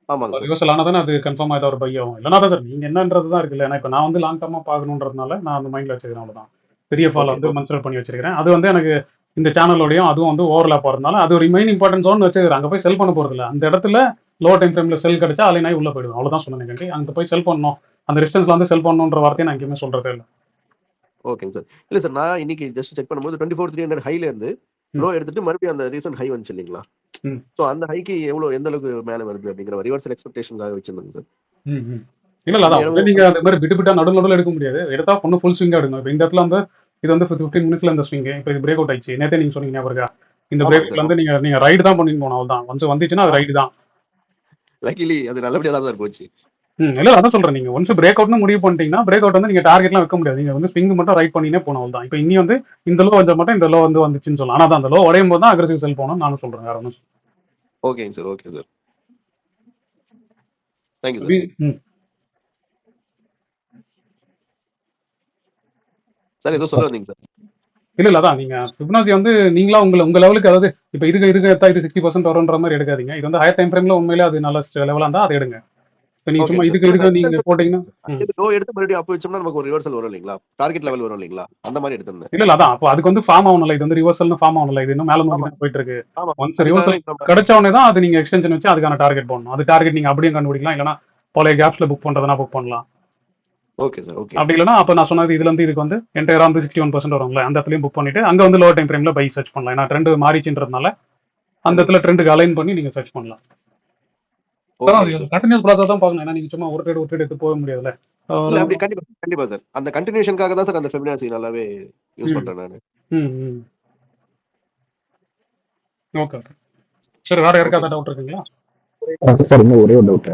ஆமாங்க சார். ரிவர்சல் ஆனால் தானே அது கன்ஃபார்மாக ஏதாவது ஒரு பை ஆகும். இல்லைனா தான் சார் நீங்கள் என்னன்றது தான் இருக்குல்ல. ஏன்னா இப்போ நான் வந்து லாங் டர்மாக பார்க்கணுன்றதுனால நான் அந்த மைண்டில் வச்சுக்கிறேன், அவ்வளோதான். பெரிய ஃபால் Okay, வந்து okay. கன்சிடர் பண்ணி வச்சிருக்கிறேன். அது வந்து எனக்கு இந்த சேனலோடையும் அதுவும் வந்து ஓவர்லாப் ஆகிறதுனால அது ஒரு மெயின் இம்பார்ட்டன்ஸ் ஒன்று வச்சுக்கிறேன். அங்கே போய் செல் பண்ண போகிறது இல்லை. அந்த இடத்துல லோ டைம் ஃப்ரேமில் செல் கிடைச்சா அலை நாய் உள்ளே போயிடும், அவ்வளோதான் சொன்னேன். அங்கே போய் செல் பண்ணணும், அந்த டிஸ்டன்ஸ்ல வந்து செல் பண்ணணுன்ற வார்த்தையை நான் எங்கேயுமே சொல்கிறதே இல்லை. ஓகேங்க சார். இல்ல சார், நான் இன்னைக்கு ஜஸ்ட் செக் பண்ணும்போது 24,300 ஹைல இருந்து லோ எடுத்துட்டு மறுபடியும் அந்த ரீசன்ட் ஹை வந்துச்சு இல்லைங்களா, ம். சோ அந்த ஹைக்கு எவ்வளவு எந்த அளவுக்கு மேல வருது அப்படிங்கிற ரிவர்சல் எக்ஸ்பெக்டேஷன்காக வச்சிருந்தேங்க சார். இல்ல இல்ல, அதான் வந்து நீங்க அந்த மாதிரி விட்டு விட்டா நடுவில் எடுக்க முடியாது. எடுத்தா ஒன்றும் ஃபுல் ஸ்விங்கா எடுங்க. இப்போ இந்த இடத்துல வந்து இது வந்து 15 மினிட்ஸ்ல இந்த ஸ்விங், இப்போ இது பிரேக் அவுட் ஆயிடுச்சு. நேத்தே நீங்க சொன்னீங்க ஞாபகம் இருக்கா? இந்த ஆமாங்க பிரேக் சார், அவுட்ல வந்து நீங்க ரைடு தான் பண்ணிட்டு போகணும், அவ்வளவுதான். ஒன்ஸ் வந்துச்சுன்னா அது ரைடு தான். லக்கிலி அது நல்லபடியா தான் சார் போச்சு. இல்ல அதான் சொல்றேன், நீங்க ஒன்ஸ் பிரேக் அவுட்னு முடிவு பண்ணிட்டீங்கன்னா பிரேக் அவுட் வந்து நீங்க டார்கெட்லாம் வைக்க முடியாது. நீங்க வந்து ஸ்விங் மட்டும் ரைட் பண்ணினே போகணும், அவ்வளவுதான். இப்போ இனி வந்து இந்த லோ வந்தா மட்டும் இந்த லோ வந்து வந்துச்சுன்னு சொல்லலாம். ஆனா அந்த லோ உடையும் போது தான் அக்ரெசிவ் செல் போகணும்னு நானும் சொல்றேன், வேற ஒன்றும். ஓகேங்க sir, okay sir, thank you sir. Sir ஏதோ சொல்ல வந்தீங்க சார். இல்ல அதான் நீங்க ஃபிபனாசி வந்து நீங்களா உங்க லெவலுக்கு, அதாவது இப்போ இதுக்கு இது 60% வரும்ன்ற மாதிரி எடுக்காதீங்க. இது வந்து ஹையர் டைம் ஃப்ரேம்ல உண்மையிலே அது நல்ல லெவலா இருந்தா அதை எடுங்க. இப்போ நீங்க சும்மா இதுக்கு நீங்க போட்டீங்கன்னா லோ எடுத்து மறுபடியும் அப்போ வச்சோம்னா நமக்கு ஒரு ரிவர்சல் வரும் இல்லைங்களா, டார்கெட் லெவல் வரும் இல்லைங்களா, அந்த மாதிரி எடுத்திருந்தேன். இல்ல அதான் அப்போ அதுக்கு வந்து ஃபார்ம் ஆகணும்ல. இது வந்து ரிவர்சல்னு ஃபார்ம் ஆகணும்ல. இது இன்னும் மேல நோக்கி தான் போயிட்டு இருக்கு. ஒன்ஸ் ரிவர்சல் கிடைச்ச உடனே தான் அது நீங்க எக்ஸ்டென்ஷன் வச்சு அதுக்கான டார்கெட் போடணும். அது டார்கெட் நீங்க அப்படியே கண்டுபிடிக்கலாம், இல்லைன்னா பழைய கேப்ஸ்ல புக் பண்றதுனா புக் பண்ணலாம். Okay sir, okay. அப்படி இல்லைன்னா அப்போ நான் சொன்னது இதுல இருந்து இதுக்கு வந்து என்டையரா வந்து 61% வரும்ல, அந்த இடத்துலயும் புக் பண்ணிட்டு அங்க வந்து லோ டைம் ஃப்ரேம்ல பை சர்ச் பண்ணலாம். ஏன்னா ட்ரெண்ட் மாறிச்சுன்றதுனால அந்த இடத்துல ட்ரெண்டுக்கு அலைன் பண்ணி நீங்க சர்ச் பண்ணலாம். கண்டினியூஸ் ப்ராசஸ் தான் பார்க்கணும். ஏன்னா நீங்க சும்மா ஒரு ட்ரேட் எடுத்து போக முடியாதுல்ல. அப்படி கண்டிப்பா சார், அந்த கண்டினியூஷனுக்காக தான் சார் அந்த ஃபெமினாசி நல்லாவே யூஸ் பண்றேன் நானு. ஓகே சார், வேற யாருக்காவது டவுட் இருக்குங்களா? சார் இன்னும் ஒரே ஒரு டவுட்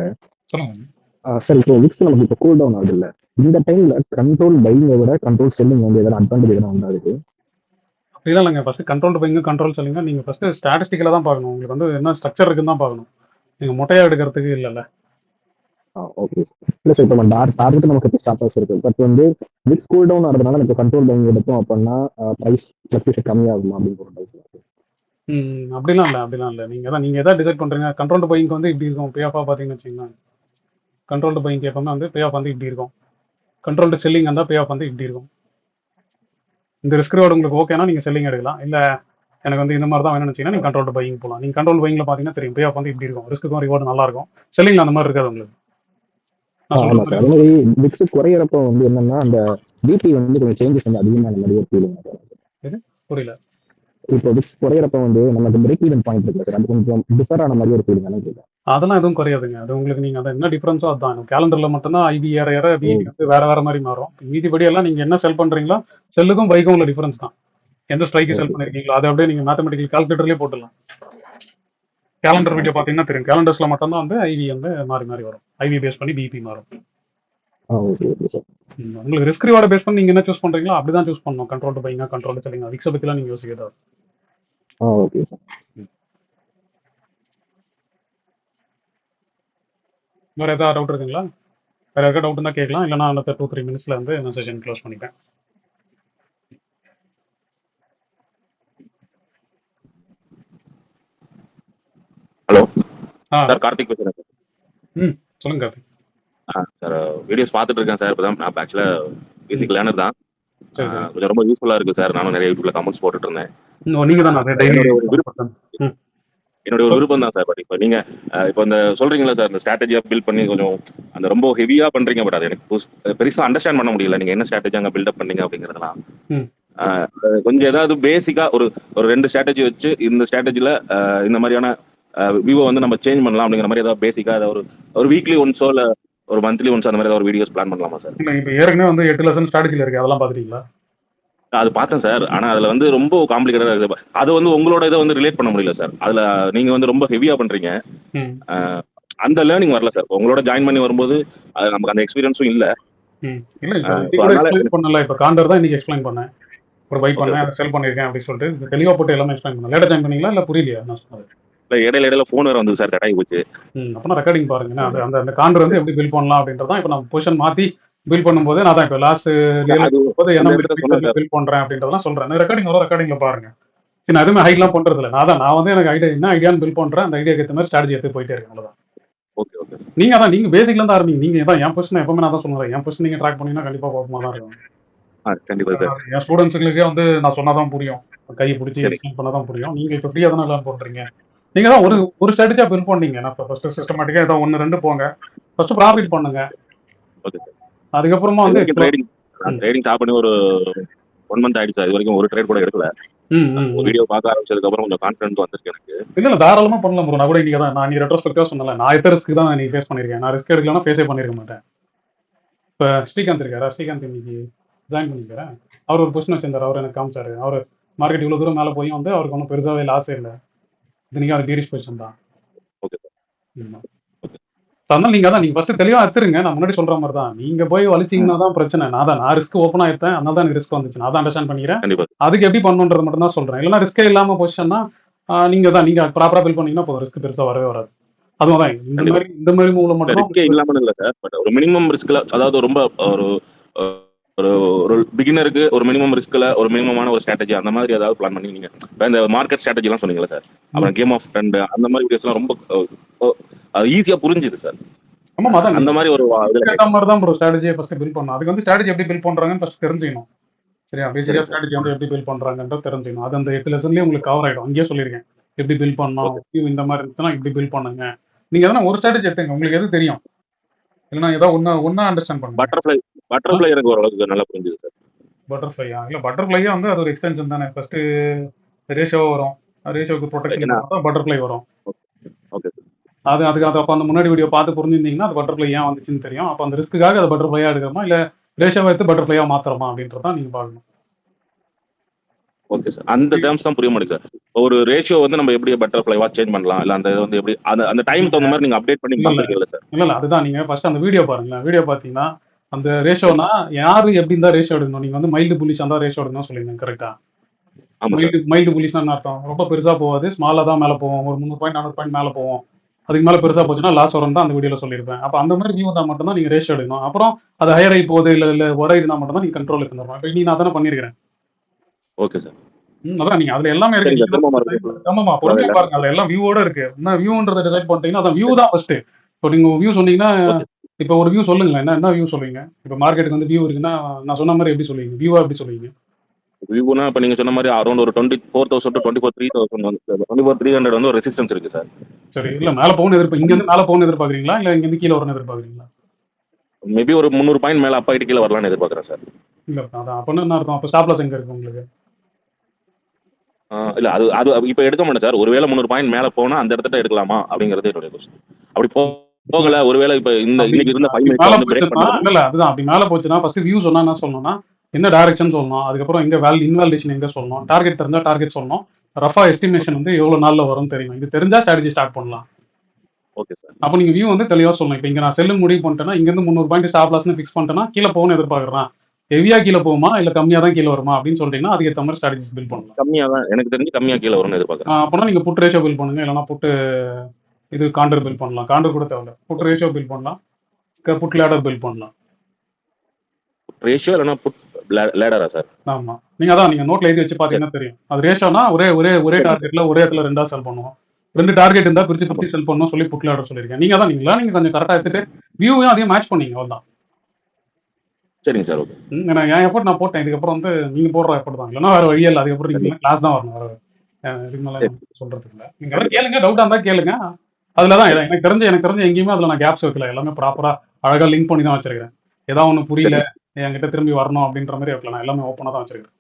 சொல்லுங்க சார். இப்போ விக்ஸ் நமக்கு இப்போ கூல் டவுன் ஆகுது இல்ல, இந்த டைம்ல கண்ட்ரோல் பைங்கை விட கண்ட்ரோல் செல்லிங் வந்து எதனா அட்வான்டேஜ் எதனா உண்டா இருக்கு? அப்படிலாம் இல்லைங்க. ஃபர்ஸ்ட் கண்ட்ரோல் பைங்க கண்ட்ரோல் செல்லுங்க. நீங்க ஃபர்ஸ்ட் ஸ்டாட்டிஸ்டிக்கலா தான் பார்க்கணும். உங்களுக்கு வந்து என்ன ஸ்ட்ரக்சர் இருக்குன்னு தான் பார்க்கணும். நீங்க மொட்டையா எடுக்கிறதுக்கு இல்லைல்ல. ஓகே இல்ல சார், இப்போ நம்ம டார்கெட் நமக்கு இப்போ ஸ்டாப் லாஸ் இருக்கு. பட் வந்து விக்ஸ் கூல் டவுன் ஆகிறதுனால நமக்கு கண்ட்ரோல் பைங் எடுத்தோம் அப்படின்னா பிரைஸ் ஃபிளக்சுவேஷன் கம்மியாகுமா அப்படின்னு ஒரு டவுட் இருக்கு. அப்படிலாம் இல்லை. நீங்க எதாவது டிசைட் பண்றீங்க. கண்ட்ரோல் பையிங் வந்து இப்படி இருக்கும். பே ஆஃபா பார்த்தீங்கன்னு வச்சுக்கோங்க. கண்ட்ரோல் பையிங் எப்பவுமே வந்து பே ஆஃப் வந்து இப்படி இருக்கும். கண்ட்ரோல் செல்லிங் இருந்தால் பே ஆஃப் வந்து இப்படி இருக்கும். இந்த ரிஸ்க் ரிவார்டு உங்களுக்கு ஓகேனா நீங்க செல்லிங் எடுக்கலாம். இல்ல எனக்கு வந்து இந்த மாதிரி தான் வேணும்னு வச்சீங்கன்னா நீங்க கண்ட்ரோல் பையிங் போகலாம். நீங்க கண்ட்ரோல் பையிங்ல பாத்தீங்கன்னா தெரியும், பே ஆஃப் வந்து இப்படி இருக்கும். ரிஸ்க்கும் ரிவார்டு நல்லா இருக்கும். செல்லிங்ல அந்த மாதிரி இருக்காது உங்களுக்கு. ஆமா சார், அதே மாதிரி விக்ஸ் குறையிறப்ப வந்து என்னன்னா அந்த பிபி வந்து கொஞ்சம் சேஞ்சஸ் வந்து அதிகமான மாதிரி ஃபீலிங். புரியல. இப்போ விக்ஸ் குறையிறப்ப வந்து நமக்கு பிரேக் ஈவன் பாயிண்ட் இருக்கு சார், அது கொஞ்சம் டிஃபர் ஆன மாதிரி ஒரு ஃபீலிங் எனக்கு. அதெல்லாம் எதுவும் குறையாதுங்க. அது உங்களுக்கு நீங்க அதை என்ன டிஃபரன்ஸோ அதுதான். கேலண்டர்ல மட்டும்தான் ஐபி ஏற பிபி வந்து வேற மாதிரி மாறும். மீதிபடி எல்லாம் நீங்க என்ன செல் பண்றீங்களோ செல்லுக்கும் பைக்கும் உள்ள டிஃபரன்ஸ் தான். எந்த ஸ்ட்ரைக்கு செல் பண்ணிருக்கீங்களோ அதை அப்படியே நீங்க மேத்தமெட்டிக்கல் கால்குலேட்டர்லயே போட்டுடலாம். கேலண்டர் வீடியோ பாத்தீங்கன்னா தெரியும். கேலண்டர்ஸ்ல மட்டும்தான் வந்து ஐவி வந்து மாறி மாறி வரும். ஐவி பேஸ் பண்ணி பிபி மாறும். உங்களுக்கு ரிஸ்க் ரிவார்டை பேஸ் பண்ணி நீங்க என்ன சூஸ் பண்றீங்களோ அப்படிதான் சூஸ் பண்ணணும். கண்ட்ரோல் பைங்க கண்ட்ரோல் செல்லிங்க விக்ஸை பத்திலாம் நீங்க யோசிக்கிறது. Okay sir. வேற ஏதாவது டவுட் இருக்குங்களா? வேற ஏதாவது டவுட் இருந்தா கேட்கலாம். இல்லைன்னா அடுத்த 2-3 மினிட்ஸ்ல வந்து நான் செஷன் க்ளோஸ் பண்ணிப்பேன். ஹலோ ஆ சார், கார்த்திக் பேசுறேன் சார். ம் சொல்லுங்க கார்த்திக். சார் வீடியோஸ் பார்த்துட்டு இருக்கேன் சார். இப்போதான் நான் ஆக்சுவலாக ம் பேசிக் லேர்னர் தான். சரி சரி. கொஞ்சம் ரொம்ப யூஸ்ஃபுல்லாக இருக்குது சார். நானும் நிறைய யூடியூப்ல கமெண்ட்ஸ் போட்டுட்டு இருந்தேன். நீங்க தான் டெய்லி என்னுடைய ஒரு விருப்பம் ம் என்னுடைய ஒரு விருப்பம் தான் சார். பட் இப்போ நீங்கள் இப்போ இந்த சொல்கிறீங்களா சார், இந்த ஸ்ட்ராட்டஜியாக பில்ட் பண்ணி கொஞ்சம் அந்த ரொம்ப ஹெவியாக பண்ணுறீங்க. பட் அது எனக்கு பெருசாக அண்டர்ஸ்டாண்ட் பண்ண முடியல. நீங்கள் என்ன ஸ்ட்ராட்டஜி அங்கே பில்டப் பண்ணீங்க அப்படிங்கிறதுலாம். ம் கொஞ்சம் ஏதாவது பேசிக்காக ஒரு ஒரு 2 ஸ்ட்ராட்டஜி வச்சு இந்த ஸ்ட்ராட்டஜியில் இந்த மாதிரியான வியூவை வந்து நம்ம சேஞ்ச் பண்ணலாம் அப்படிங்கிற மாதிரி ஏதாவது பேசிக்காக ஏதாவது ஒரு வீக்லி ஒன்ஸோ இல்லை ஒரு மந்த்லி ஒன்ஸ் அந்த மாதிரி ஏதாவது ஒரு வீடியோஸ் பிளான் பண்ணலாமா சார்? இல்லை இப்போ ஏற்கனவே வந்து 8 லெசன் ஸ்ட்ராட்டஜியில் இருக்கு, அதெல்லாம் பார்த்துட்டீங்களா? அது பார்த்தேன் சார். ஆனா அதுல வந்து ரொம்ப காம்ப்ளிகேட்டடா இருக்கு. அது வந்து உங்களோட இதை வந்து ரிலேட் பண்ண முடியல சார். அதுல நீங்க வந்து ரொம்ப ஹெவியா பண்றீங்க. ம் அஹ் அந்த லேர்னிங் வரல சார். உங்களோட ஜாயின் பண்ணி வரும்போது அது நமக்கு அந்த எக்ஸ்பீரியன்ஸும் இல்ல. ம் இல்லை இப்போ So இன்னைக்கு கூட அதனால எக்ஸ்பிளைன் பண்ணல. இப்போ காண்டர் தான் இன்னைக்கு எக்ஸ்பிளைன் பண்ணேன். ஒரு பை ஓகே பண்ணேன், அதை செல் பண்ணியிருக்கேன் அப்படின்னு சொல்லிட்டு தெளிவாக போட்டு எல்லாமே எக்ஸ்பிளைன் பண்ணேன். லேட்டாக ஜாயின் பண்ணீங்களா இல்லை புரியலையா நான் சொன்னது? இல்ல, இடையில ஃபோன் வேற வந்து சார் கட்டாயி போச்சு. அப்போனா ரெக்கார்டிங் பாருங்க. அது அந்த அந்த காண்டர் வந்து எப்படி பில் பண்ணலாம் அப்படின்றதான் இப்போ நான் பொசிஷன் மாற்றி பில் பண்ணும்போது நான் தான் இப்போ லாஸ்ட் அது போது அந்த என்ன இடத்துல சொன்னேன் சார். பில் பண்ணுறேன் அப்படின்றதெல்லாம் சொல்கிறேன். ரெக்கார்டிங் வரும், ரெக்கார்டிங்கில் பாருங்க. சரி, நான் எதுவுமே ஹைட்லாம் பண்ணுறது இல்லை. நான் வந்து எனக்கு ஐடியா என்ன ஐடியான்னு பில் பண்ணுறேன். அந்த ஐடியாக்கு ஏற்ற மாதிரி ஸ்ட்ராட்டஜி எடுத்து போயிட்டே இருக்கேன். அவ்வளோதான். Okay okay sir. நீங்க பேசிக்ல இருந்து ஆரம்பிங்க. நீங்க தான் என் பொசிஷன் எப்பவுமே நான் தான் சொல்லுறேன். என் பொசிஷன் நீங்க ட்ராக் பண்ணீங்கன்னா கண்டிப்பா கோபமா தான் இருக்கும். கண்டிப்பா சார். என் ஸ்டூடெண்ட்ஸுங்களுக்கே வந்து நான் சொன்னாதான் புரியும். கையை பிடிச்சி சரி. எக்ஸ்பிளைன் பண்ணாதான் புரியும். நீங்க இப்போ ஃப்ரீயா தானே எல்லாம் பண்றீங்க. நீங்க தான் ஒரு ஸ்ட்ராட்டஜியா பில் பண்ணீங்க. நான் ஃபர்ஸ்ட் சிஸ்டமேட்டிக்கா ஏதோ 1 2 போங்க. ஃபர்ஸ்ட் ப்ராஃபிட் பண்ணுங்க. Okay sir. அதுக்கப்புறமா இது வந்து வரைக்கும் ட்ரேடிங் ஸ்டார்ட் பண்ணி ஒரு 1 மந்த் ஆயிடுச்சு. இது வரைக்கும் ஒரு ட்ரேட் கூட எடுக்கல. ஒரு வீடியோ பார்க்க ஆரம்பிச்சதுக்கு அப்புறம் கொஞ்சம் கான்ஃபிடன்ட் வந்திருக்கு எனக்கு. இல்ல தாராளமா பண்ணலாம் ப்ரோ. நான் கூட இன்னைக்கு தான் நீ ரெட்ரோஸ்பெக்டிவா சொன்னல. நான் எத்த ரிஸ்க் தான் நீ ஃபேஸ் பண்ணிருக்கேன். நான் ரிஸ்க் எடுக்கலன்னா ஃபேஸே பண்ணிருக்க மாட்டேன். இப்போ ஸ்ரீகாந்த் இருக்காரா? ஸ்ரீகாந்த் இன்னைக்கு ஜாயின் பண்ணிருக்காரு. அவர் ஒரு பொசிஷன் வச்சிருந்தாரு. அவர் எனக்கு காமிச்சாரு. அவர் மார்க்கெட் இவ்வளவு தூரம் மேலே போய் வந்து அவருக்கு ஒன்றும் பெருசாவே லாஸே இல்லை. இது அவர் டீரிஷ் பொசிஷன் தான். Okay sir. ஆமா. அதனால நீங்க ஃபர்ஸ்ட் தெளிவா எடுத்துருங்க. நான் முன்னாடி சொல்ற மாதிரி தான். நீங்க போய் வலிச்சீங்கன்னா தான் பிரச்சனை. நான் ரிஸ்க் ஓப்பனா எடுத்தேன். அதனால தான் எனக்கு ரிஸ்க் வந்துச்சு. நான் தான் அண்டர்ஸ்டாண்ட் பண்ணிக்கிறேன். கண்டிப்பா. அதுக்கு எப்படி பண்ணணுன்றது மட்டும் தான் சொல்றேன். இல்லைன்னா ரிஸ்கே இல்லாம பொசிஷன்னா நீங்க ப்ராப்பரா பில் பண்ணீங்கன்னா போதும். ரிஸ்க் பெருசா வரவே வராது. அதுவும் தான் இந்த மாதிரி மூவ்ல மட்டும் ரிஸ்கே இல்லாம இல்ல சார். பட் ஒரு மினிமம் ரிஸ்க்ல, அதாவது ரொம்ப ஒரு ஒரு ஒரு பிகினருக்கு ஒரு மினிமம் ரிஸ்க்ல ஒரு மினிமமான ஒரு ஸ்ட்ராட்டஜி அந்த மாதிரி ஏதாவது பிளான் பண்ணி நீங்க இந்த மார்க்கெட் ஸ்ட்ராட்டஜி எல்லாம் சொன்னீங்களா சார்? அப்புறம் கேம் ஆஃப் ட்ரெண்ட் அந்த மாதிரி வீடியோஸ் எல்லாம் ரொம்ப ஈஸியா புரிஞ்சுது சார். ஆமா அதான் அந்த மாதிரி ஒரு கேட்ட மாதிரி தான் ப்ரோ ஸ்ட்ராட்டஜியை ஃபர்ஸ்ட் பில் பண்ணணும். அதுக்கு வந்து ஸ்ட்ராட்டஜி எப்படி பில் பண்றாங்கன்னு ஃபர்ஸ்ட் தெரிஞ்சுக்கணும். சரியா? பேசிக்கா ஸ்ட்ராட்டஜி வந்து எப்படி பில் பண்றாங்கன்ற தெரிஞ்சுக்கணும். அது அந்த 8 லெசன்லயே உங்களுக்கு கவர் ஆயிடும். அங்கேயே சொல்லியிருக்கேன். எப்படி பில் பண்ணணும், இந்த மாதிரி இருந்துச்சுன்னா இப்படி பில் பண்ணுங்க. நீங்க எதனா ஒரு ஸ்ட்ராட்டஜி எடுத்துங்க. உங்களுக்கு எது தெரியும்? இல்லைன்னா ஏதோ ஒன்னா அண்டர்ஸ்டாண்ட் பண்ணுங்க. பட்டர்ஃப்ளை எனக்கு ஓரளவுக்கு நல்லா புரிஞ்சுது சார். பட்டர்ஃப்ளையா? இல்ல பட்டர்ஃப்ளையே வந்து அது ஒரு எக்ஸ்டென்ஷன் தானே. ஃபர்ஸ்ட் ரேஷியோ வரும். ரேஷியோக்கு ப்ரொடெக்ஷன் தான் பட்டர்ஃப்ளை வரும். Okay sir. அதுக்கு அப்போ அந்த முன்னாடி வீடியோ பார்த்து புரிஞ்சிருந்தீங்கன்னா அது பட்டர்ஃப்ளை ஏன் வந்துச்சுன்னு தெரியும். அப்போ அந்த ரிஸ்க்குக்காக அது பட்டர்ஃப்ளையா எடுக்கிறோமா இல்லை ரேஷியோவை எடுத்து பட்டர்ஃப்ளையா மாத்திரமா அப்படின்றதான் நீங்க பார்க்கணும். Okay sir. அந்த டேர்ம்ஸ் தான் புரிய மாட்டேங்குது சார். ஒரு ரேஷியோ வந்து நம்ம எப்படி பட்டர்ஃப்ளைவா சேஞ்ச் பண்ணலாம், இல்ல அந்த வந்து எப்படி அந்த டைம் தகுந்த மாதிரி நீங்க அப்டேட் பண்ணி பாத்துருக்கீங்களா சார்? இல்ல அதுதான் நீங்க ஃபர்ஸ்ட் அந்த வீடியோ பாருங்க. வீடியோ பாத்தீங்கன்னா அந்த ரேஷியோனா யாரு எப்படி இருந்தா ரேஷியோ எடுக்கணும். நீங்க வந்து மைல்டு புலிஷா தான் ரேஷியோ எடுக்கணும் சொல்லிருந்தீங்க. கரெக்டா? மைல்டு புலிஷ்னா என்ன அர்த்தம்? ரொம்ப பெருசா போகாது, ஸ்மாலா தான் மேல போவோம். ஒரு 300 பாயிண்ட் 400 பாயிண்ட் மேல போவோம். அதுக்கு மேல பெருசா போச்சுன்னா லாஸ் வரும் தான் அந்த வீடியோல சொல்லியிருப்பேன். அப்ப அந்த மாதிரி வியூ தான் மட்டும் தான் நீங்க ரேஷியோ எடுக்கணும். அப்புறம் அது ஹையர் ஆகி போகுது இல்ல உடையுதுனா மட்டும் தான் நீங்க கண்ட்ரோல் எடுத்துறோம். இப்போ நீ நான் தானே பண்ணிருக்கேன். Okay sir. அதான் நீங்க அதுல எல்லாமே இருக்கு. ஆமாமா, பொறுமையா பாருங்க. அதுல எல்லாம் வியூவோட இருக்கு. என்ன வியூன்றதை டிசைட் பண்ணிட்டீங்கன்னா அதான் வியூ தான் ஃபர்ஸ்ட். இப்போ நீங்க வியூ சொன்னீங்கன்னா இப்போ ஒரு வியூ சொல்லுங்களேன். என்ன வியூ சொல்லுவீங்க? இப்போ மார்க்கெட்டுக்கு வந்து வியூ இருக்குன்னா நான் சொன்ன மாதிரி எப்படி சொல்லுவீங்க? வியூவா எப்படி சொல்லுவீங்க? வியூனா இப்போ நீங்க சொன்ன மாதிரி அரௌண்ட் ஒரு 24,000 to 24,300 வந்து 24,300 வந்து ஒரு ரெசிஸ்டன்ஸ் இருக்கு சார். சரி, இல்ல மேல போகணும் இங்க இருந்து மேல போகணும் எதிர்பார்க்கறீங்களா இல்ல இங்க இருந்து கீழே வரணும் எதிர்பார்க்கறீங்களா? மேபி ஒரு 300 பாயிண்ட் மேல அப்பா கீழே வரலாம்னு எதிர்பார்க்கறேன் சார். இல்ல அதான் அப்ப என்ன அர்த்தம்? அப்ப ஸ்டாப் லாஸ் எங்க இருக்கு உங்களுக்கு? இல்ல அது இப்போ எடுக்க மாட்டேன் சார். ஒருவேளை 300 பாயிண்ட் மேல போனா அந்த இடத்துல எடுக்கலாமா அப்படிங்கறது என்னோட क्वेश्चन. அப்படி போகல, ஒருவேளை இப்போ இன்னைக்கு இருந்த 5 மினிட்ஸ் வந்து பிரேக் பண்ணா இல்ல அதுதான். அப்படி மேல போச்சுன்னா ஃபர்ஸ்ட் வியூ சொன்னா என்ன சொல்லணும்னா என்ன டைரக்ஷன் சொல்லணும். அதுக்கப்புறம் எங்க இன்வாலிடேஷன் எங்க சொல்லணும். டார்கெட் தெரிஞ்சா டார்கெட் சொல்லணும். ரஃபா எஸ்டிமேஷன் வந்து எவ்வளவு நாள்ல வரும் தெரியும். இது தெரிஞ்சா ஸ்ட்ராட்டஜி ஸ்டார்ட் பண்ணலாம். Okay sir. அப்போ நீங்க வியூ வந்து தெளிவா சொல்லணும். இப்போ இங்க நான் செல்லுன்னு முடிவு பண்ணிட்டேன்னா இங்க இருந்து 300 பாயிண்ட் ஸ்டாப் லாஸ்னு ஃபிக்ஸ் பண்ணிட்டேன்னா கீழே போகணும்னு எதிர்பார்க்கறேன். ஹெவியா கீழே போகுமா இல்ல கம்மியா தான் கீழே வருமா அப்படின்னு சொல்லிட்டீங்கன்னா அதுக்கு ஏற்ற மாதிரி ஸ்ட்ராட்டஜிஸ் பில்ட் பண்ணலாம். கம்மியா தான் எனக்கு தெரிஞ்சு கம்மியா கீழே வரும்னு எதிர்பார்க்கறேன். அப்போனா நீங்க புட் ரேஷியோ பில்ட் பண்ணுங்க. இல்லைன்னா புட்டு இது காண்டர் பில்ட் பண்ணலாம். காண்டர் கூட தேவையில்ல. புட் ரேஷியோ பில்ட் பண்ணலாம். புட் லேடர் பில்ட் பண்ணலாம். ரேஷியோ இல்லைன்னா புட் லேடரா சார்? ஆமா, நீங்க நோட்ல எழுதி வச்சு பாத்தீங்கன்னா தெரியும். அது ரேஷியோனா ஒரே டார்கெட்ல ஒரே இடத்துல ரெண்டா செல் பண்ணுவோம். 2 டார்கெட் இருந்தா பிரிச்சு செல் பண்ணணும் சொல்லி புட்ல ஆர்டர் சொல்லியிருக்கேன். நீங்க கொஞ்சம் கரெக்டா எடுத்துட்டு வியூவையும் அதையும் மேட்ச் பண்ணீங்க அவ்வளவுதான். சரிங்க சார். ஓகே. ஏன்னா என் எஃபோர்ட் நான் போட்டேன். இதுக்கப்புறம் வந்து நீங்க போடுற எஃபோர்ட் தான். இல்லைன்னா வேற வழியே இல்லை. அதுக்கப்புறம் நீங்க கிளாஸ் தான் வரணும். வேற இதுக்கு மேல சரி. சொல்றதுக்கு இல்லை. நீங்க எதாவது கேளுங்க, டவுட்டா இருந்தா கேளுங்க. அதுலதான் எனக்கு தெரிஞ்ச எங்கேயுமே அதுல நான் கேப்ஸ் வைக்கல. எல்லாமே ப்ராப்பரா அழகா லிங்க் பண்ணி தான் வச்சிருக்கேன். ஏதாவது ஒண்ணு புரியல என்கிட்ட திரும்பி வரணும் அப்படின்ற மாதிரி வைக்கல. நான் எல்லாமே ஓப்பனா தான் வச்சிருக்கேன்.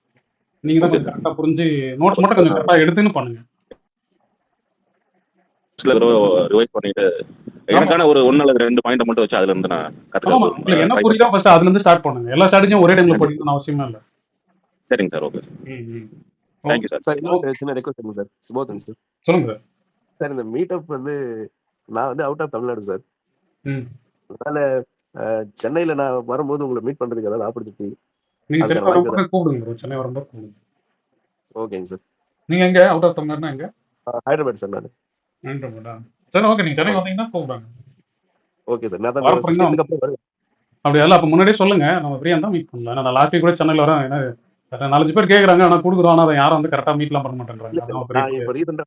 நீங்க தான் ஓகே கொஞ்சம் சார். கரெக்டா புரிஞ்சு நோட்ஸ் மட்டும் கொஞ்சம் கரெக்டா எடுத்துன்னு பண்ணுங்க. ரிவைஸ் பண்ணிட்டு எனக்கான ஒரு 1 அல்லது 2 பாயிண்ட் மட்டும் வச்சு அதுல இருந்து நான் ஆமா, உங்களுக்கு என்ன புரியுதோ ஃபர்ஸ்ட் அதுல இருந்து ஸ்டார்ட் பண்ணுங்க. எல்லா ஸ்ட்ராட்டஜியும் ஒரே டைம்ல படிக்கணும்னு அவசியமே இல்லை. சரிங்க sir. Okay sir. Thank you sir. Sir இன்னொரு சின்ன ரெக்வஸ்ட் இருக்கு சார். சுபோதன் சார். சொல்லுங்க சார். சார் இந்த மீட்டப் வந்து நான் வந்து அவுட் ஆஃப் தமிழ்நாடு சார். ம். அதனால சென்னையில நான் வரும்போது உங்களை மீட் பண்றதுக்கு ஏதாவது ஆப்பர்ச்சுனிட்டி நீங்க அதுக்கான சென்னை வாய்ப்பு வரும்போது கூப்பிடுங்க bro. சென்னை வரும்போது கூப்பிடுங்க. ஓகேங்க சார். நீங்க எங்க அவுட் ஆஃப் தமிழ்நாடுனா எங்க? ஹைதராபாத் சார் நான். சரி, ஓகே. நீங்க சென்னை வந்தீங்கன்னா கூப்பிடுங்க. Okay sir. நான் தான் வரப்போறீங்கன்னா 16th அப்புறம் வருவேன். அப்படி இல்லை, அப்போ முன்னாடியே சொல்லுங்க. நம்ம ஃப்ரீயா இருந்தா மீட் பண்ணலாம். நான் லாஸ்ட் வீக் கூட சென்னையில் வரேன். ஏன்னா 4-5 பேர் கேட்குறாங்க, ஆனால் கொடுக்குறோம். ஆனால் அதை யாரும் வந்து கரெக்டாக மீட்லாம் பண்ண மாட்டேன்றாங்க. இல்ல அதான் சார், பெரிய நான் இப்ப ரீசெண்டா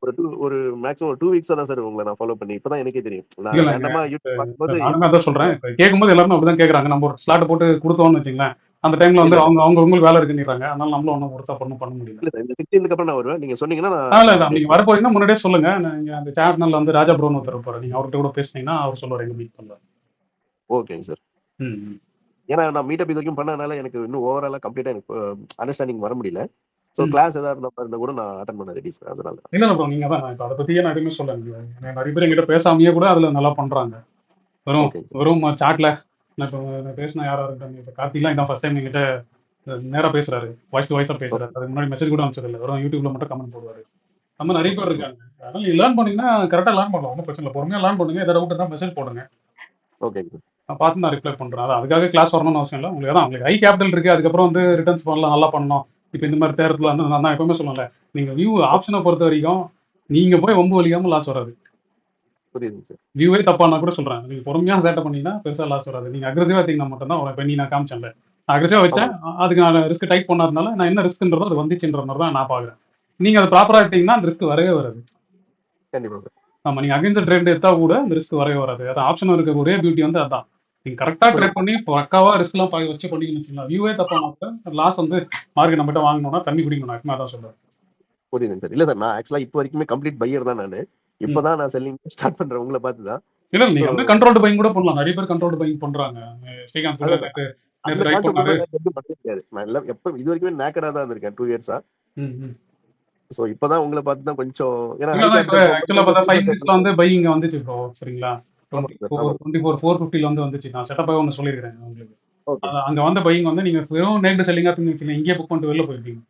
ஒரு மேக்ஸிமம் 2 வீக்ஸா தான் சார் உங்களை நான் ஃபாலோ பண்ணி இப்பதான் எனக்கே தெரியும். நான் இல்லைங்க. ரேண்டமா யூடியூப் பார்க்கும்போது நானுமே அதான் சொல்றேன். இப்போ கேட்கும்போது எல்லாருமே அப்படிதான் கேட்குறாங்க. நம்ம ஒரு ஸ்லாட் போட்டு கொடுத்தோம்னு வச்சுங்களேன், அந்த டைம்ல வந்து இல்ல அவங்க உங்களுக்கு வேலை இருக்குன்னுறாங்க. அதனால நம்மளும் ஒன்றும் பெருசா பண்ண முடியல. இல்ல சார், இந்த 16th அப்புறம் நான் வருவேன். நீங்க சொன்னீங்கன்னா இல்லை நான் நீங்க வர போறீங்கன்னா முன்னாடியே சொல்லுங்க. நீங்க அந்த சேனல்ல வந்து ராஜா ப்ரோன்னு ஒருத்தர் இருப்பாரு. நீங்க அவர்கிட்ட கூட பேசுனீங்கன்னா அவர் சொல்லுவார் எங்க மீட் பண்ணலாம். ஓகேங்க சார். ம் ம். ஏன்னா நான் மீட்டப் இது வரைக்கும் பண்ணதுனால எனக்கு இன்னும் ஓவராலா கம்ப்ளீட்டா எனக்கு அண்டர்ஸ்டாண்டிங் வர முடியல. ஸோ ம். கிளாஸ் ஏதாவது இருந்தா கூட நான் அட்டன் பண்ண ரெடி சார். அதனால இல்லை ப்ரோ, நீங்க தான் இப்போ அதை பத்தியே நான் எதுவுமே சொல்ல முடியாது. நிறைய பேர் எங்கிட்ட பேசாமையே கூட அதுல நல்லா பண்றாங்க. வெறும் ஓகேங்க சார். வெறும் சாட்ல நான் இப்போ பேசின யாரா இருக்கட்டும், இப்போ கார்த்திலாம் இதான் ஃபர்ஸ்ட் டைம் என்கிட்ட நேரா பேசுறாரு. வாய்ஸ் டு வாய்ஸா பேசுறாரு. அதுக்கு முன்னாடி மெசேஜ் கூட அனுப்பிச்சது இல்லை. வெறும் யூடியூப்ல மட்டும் கமெண்ட் போடுவாரு. நம்ம நிறைய பேர் இருக்காங்க. அதனால நீ லேர்ன் பண்ணீங்கன்னா கரெக்டாக லேர்ன் பண்ணலாம். ஒன்றும் பிரச்சனை இல்லை. பொறுமையாக லேர்ன் பண்ணுங்க. ஏதாவது டவுட் இருந்தால் மெசேஜ் போடுங்க. ஓகேங்க சார். நான் பார்த்து நான் ரிப்ளை பண்றேன். அதான் அதுக்காக கிளாஸ் வரணும்னு அவசியம் இல்லை. உங்களுக்கு அதான் உங்களுக்கு ஹை கேபிட்டல் இருக்கு. அதுக்கப்புறம் வந்து ரிட்டர்ன்ஸ் பண்ணலாம், நல்லா பண்ணணும். இப்போ இந்த மாதிரி தேர்தல வந்து நான் எப்பவுமே சொல்லுவேன்ல, நீங்க வியூ ஆப்ஷனை பொறுத்த வரைக்கும் நீங்க போய் வம்பு வலிக்காம லாஸ் வராது. புரியுதுங்க சார். வியூவே தப்பானா கூட சொல்றேன். நீங்க பொறுமையா சேட்டை பண்ணீங்கன்னா பெருசா லாஸ் வராது. நீங்க அக்ரெசிவா எடுத்தீங்கன்னா மட்டும் தான் இப்போ நான் காமிச்சேன்ல, நான் அக்ரெசிவா வச்சேன். அதுக்கு நான் ரிஸ்க் டைப் பண்ணாதனால நான் என்ன ரிஸ்க்ன்றதோ அது வந்துச்சுன்ற மாதிரி தான் நான் பாக்குறேன். நீங்க அதை ப்ராப்பரா எடுத்தீங்கன்னா அந்த ரிஸ்க் வரவே வராது. கண்டிப்பா சார். ஆமா, நீங்க அகைன்ஸ்ட் ட்ரேட் எடுத்தா கூட அந்த ரிஸ்க் வரவே வராது. அதான் ஆப்ஷன் இருக்க ஒரே பியூட்டி வந்து அதான். நீங்க கரெக்டா ட்ரேட் பண்ணி பக்காவா ரிஸ்க் எல்லாம் வச்சு பண்ணீங்கன்னு வச்சுக்கலாம், வியூவே தப்பானா கூட லாஸ் வந்து மார்க்கெட் நம்மகிட்ட வாங்கணும்னா தண்ணி குடிக்கணும். நான் அதான் சொல்றேன். புரியுதுங்க சார். இல்ல சார், நான் ஆக்சுவலா இப்போ வரைக்குமே கம்ப்ளீட் பையர் தான் நானு. இப்பதான் நான் செல்லிங் ஸ்டார்ட் பண்றேன் உங்களை பார்த்து தான். இல்ல நீங்க So- வந்து கண்ட்ரோல்டு பையிங் கூட பண்ணலாம். நிறைய பேர் கண்ட்ரோல்டு பையிங் பண்றாங்க. ஸ்ரீகாந்த் கூட அதான் நேத்து அந்த ரைட் கான்செப்ட் பண்ணாரு. நான் எதுவும் பண்ணவே முடியாது. நான் எல்லாம் எப்ப இது வரைக்குமே நேக்கடா தான் இருந்திருக்கேன் 2 இயர்ஸா. ம், ம். சோ இப்பதான் உங்களை பார்த்து தான் கொஞ்சம் ஏன்னா இல்ல இப்போ ஆக்சுவலா பார்த்தா 5 மினிட்ஸ்ல வந்து பையிங் வந்துச்சு ப்ரோ. சரிங்களா? 24 வந்து வந்துச்சு. நான் செட்டப்பாக ஒன்று சொல்லியிருக்கிறேன் உங்களுக்கு. அங்க வந்த பையிங் வந்து நீங்க வெறும் நேக்டு செல்லிங்கா இருந்துச்சு, இங்கேயே புக் பண்ணிட்டு வெளில போயிருப்பீங்க.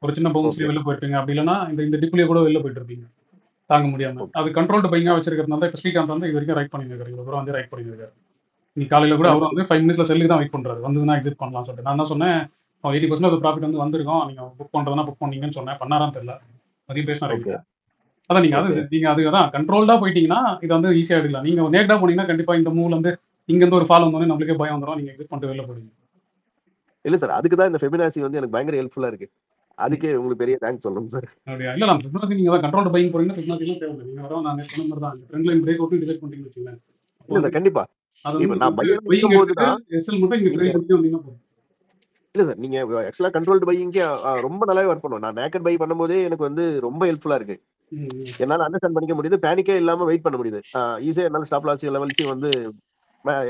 ஒரு சின்ன பவுன்ஸ்லயே வெளில போயிருப்பீங்க. அப்படி இல்லைன்னா இந்த டிப்லயே கூட வெளில போயிட்டு இருப்பீங்க தாங்க முடியாம. அது கண்ட்ரோல்டு பையிங்கா வச்சிருக்கிறதுனால தான் இப்போ ஸ்ரீகாந்த் வந்து இது வரைக்கும் ரைட் பண்ணிருக்காரு. இவ்வளவு தூரம் வந்து ரைட் பண்ணிருக்காரு. நீ காலையில கூட அவர் வந்து 5 மினிட்ஸ்ல செல்லுக்கு தான் வெயிட் பண்றாரு. வந்ததுன்னா எக்ஸிட் பண்ணலாம் சொல்லிட்டு. நான் தான் சொன்னேன் 80% அது ப்ராஃபிட் வந்து வந்திருக்கும். நீங்க புக் பண்றதுனா புக் பண்ணீங்கன்னு சொன்னேன். பண்ணாரான்னு தெரியல. அதையும் பேசினாரு. அதான் நீங்க அதுதான் கண்ட்ரோல்டா போயிட்டீங்கன்னா இது வந்து ஈஸியா எடுக்கலாம். நீங்க நேக்டா போனீங்கன்னா கண்டிப்பா இந்த மூவ்ல வந்து இங்க இருந்து ஒரு ஃபால் வந்தோடனே நம்மளுக்கே பயம் வந்துடும். நீங்க எக்ஸிட் பண்ணிட்டு வெளில போடுவீங்க. இல்ல சார், அதுக்கு தான் இந்த ஃபெமினாசி வந்து எனக்கு பயங்கர ஹெல்ப்ஃபுல்லா இருக்கு. அதுக்கே உங்களுக்கு பெரிய தேங்க்ஸ் சொல்லணும் சார். அப்படியா? இல்ல நான் ஃபிப்னாசி நீங்க தான் கண்ட்ரோல்டு பையிங் போறீங்கன்னா ஃபிப்னாசிலாம் தேவை. நீங்க வர நான் சொன்ன மாதிரி தான் trend line break out decide பண்ணிட்டீங்கன்னு வச்சுக்கோங்களேன். இல்ல கண்டிப்பா. அது இப்ப வந்து நான் பையன் பையிங் இருக்கும்போது எடுத்துட்டு தான் எஸ்எல் மட்டும் இங்க ட்ரேட் பண்ணி வந்தீங்கன்னா போதும். இல்ல சார், நீங்க ஆக்சுவலா கண்ட்ரோல்டு பையிங்கே ரொம்ப நல்லாவே ஒர்க் பண்ணுவோம். நான் நேக்கட் பை பண்ணும்போதே எனக்கு வந்து ரொம்ப ஹெல்ப்ஃபுல்லா இருக்கு. என்னால அண்டர்ஸ்டாண்ட் பண்ணிக்க முடியுது. பேனிக்கே இல்லாம வெயிட் பண்ண முடியுது. ஈஸியா என்னால ஸ்டாப் லாஸ் லெவல்ஸையும் வந்து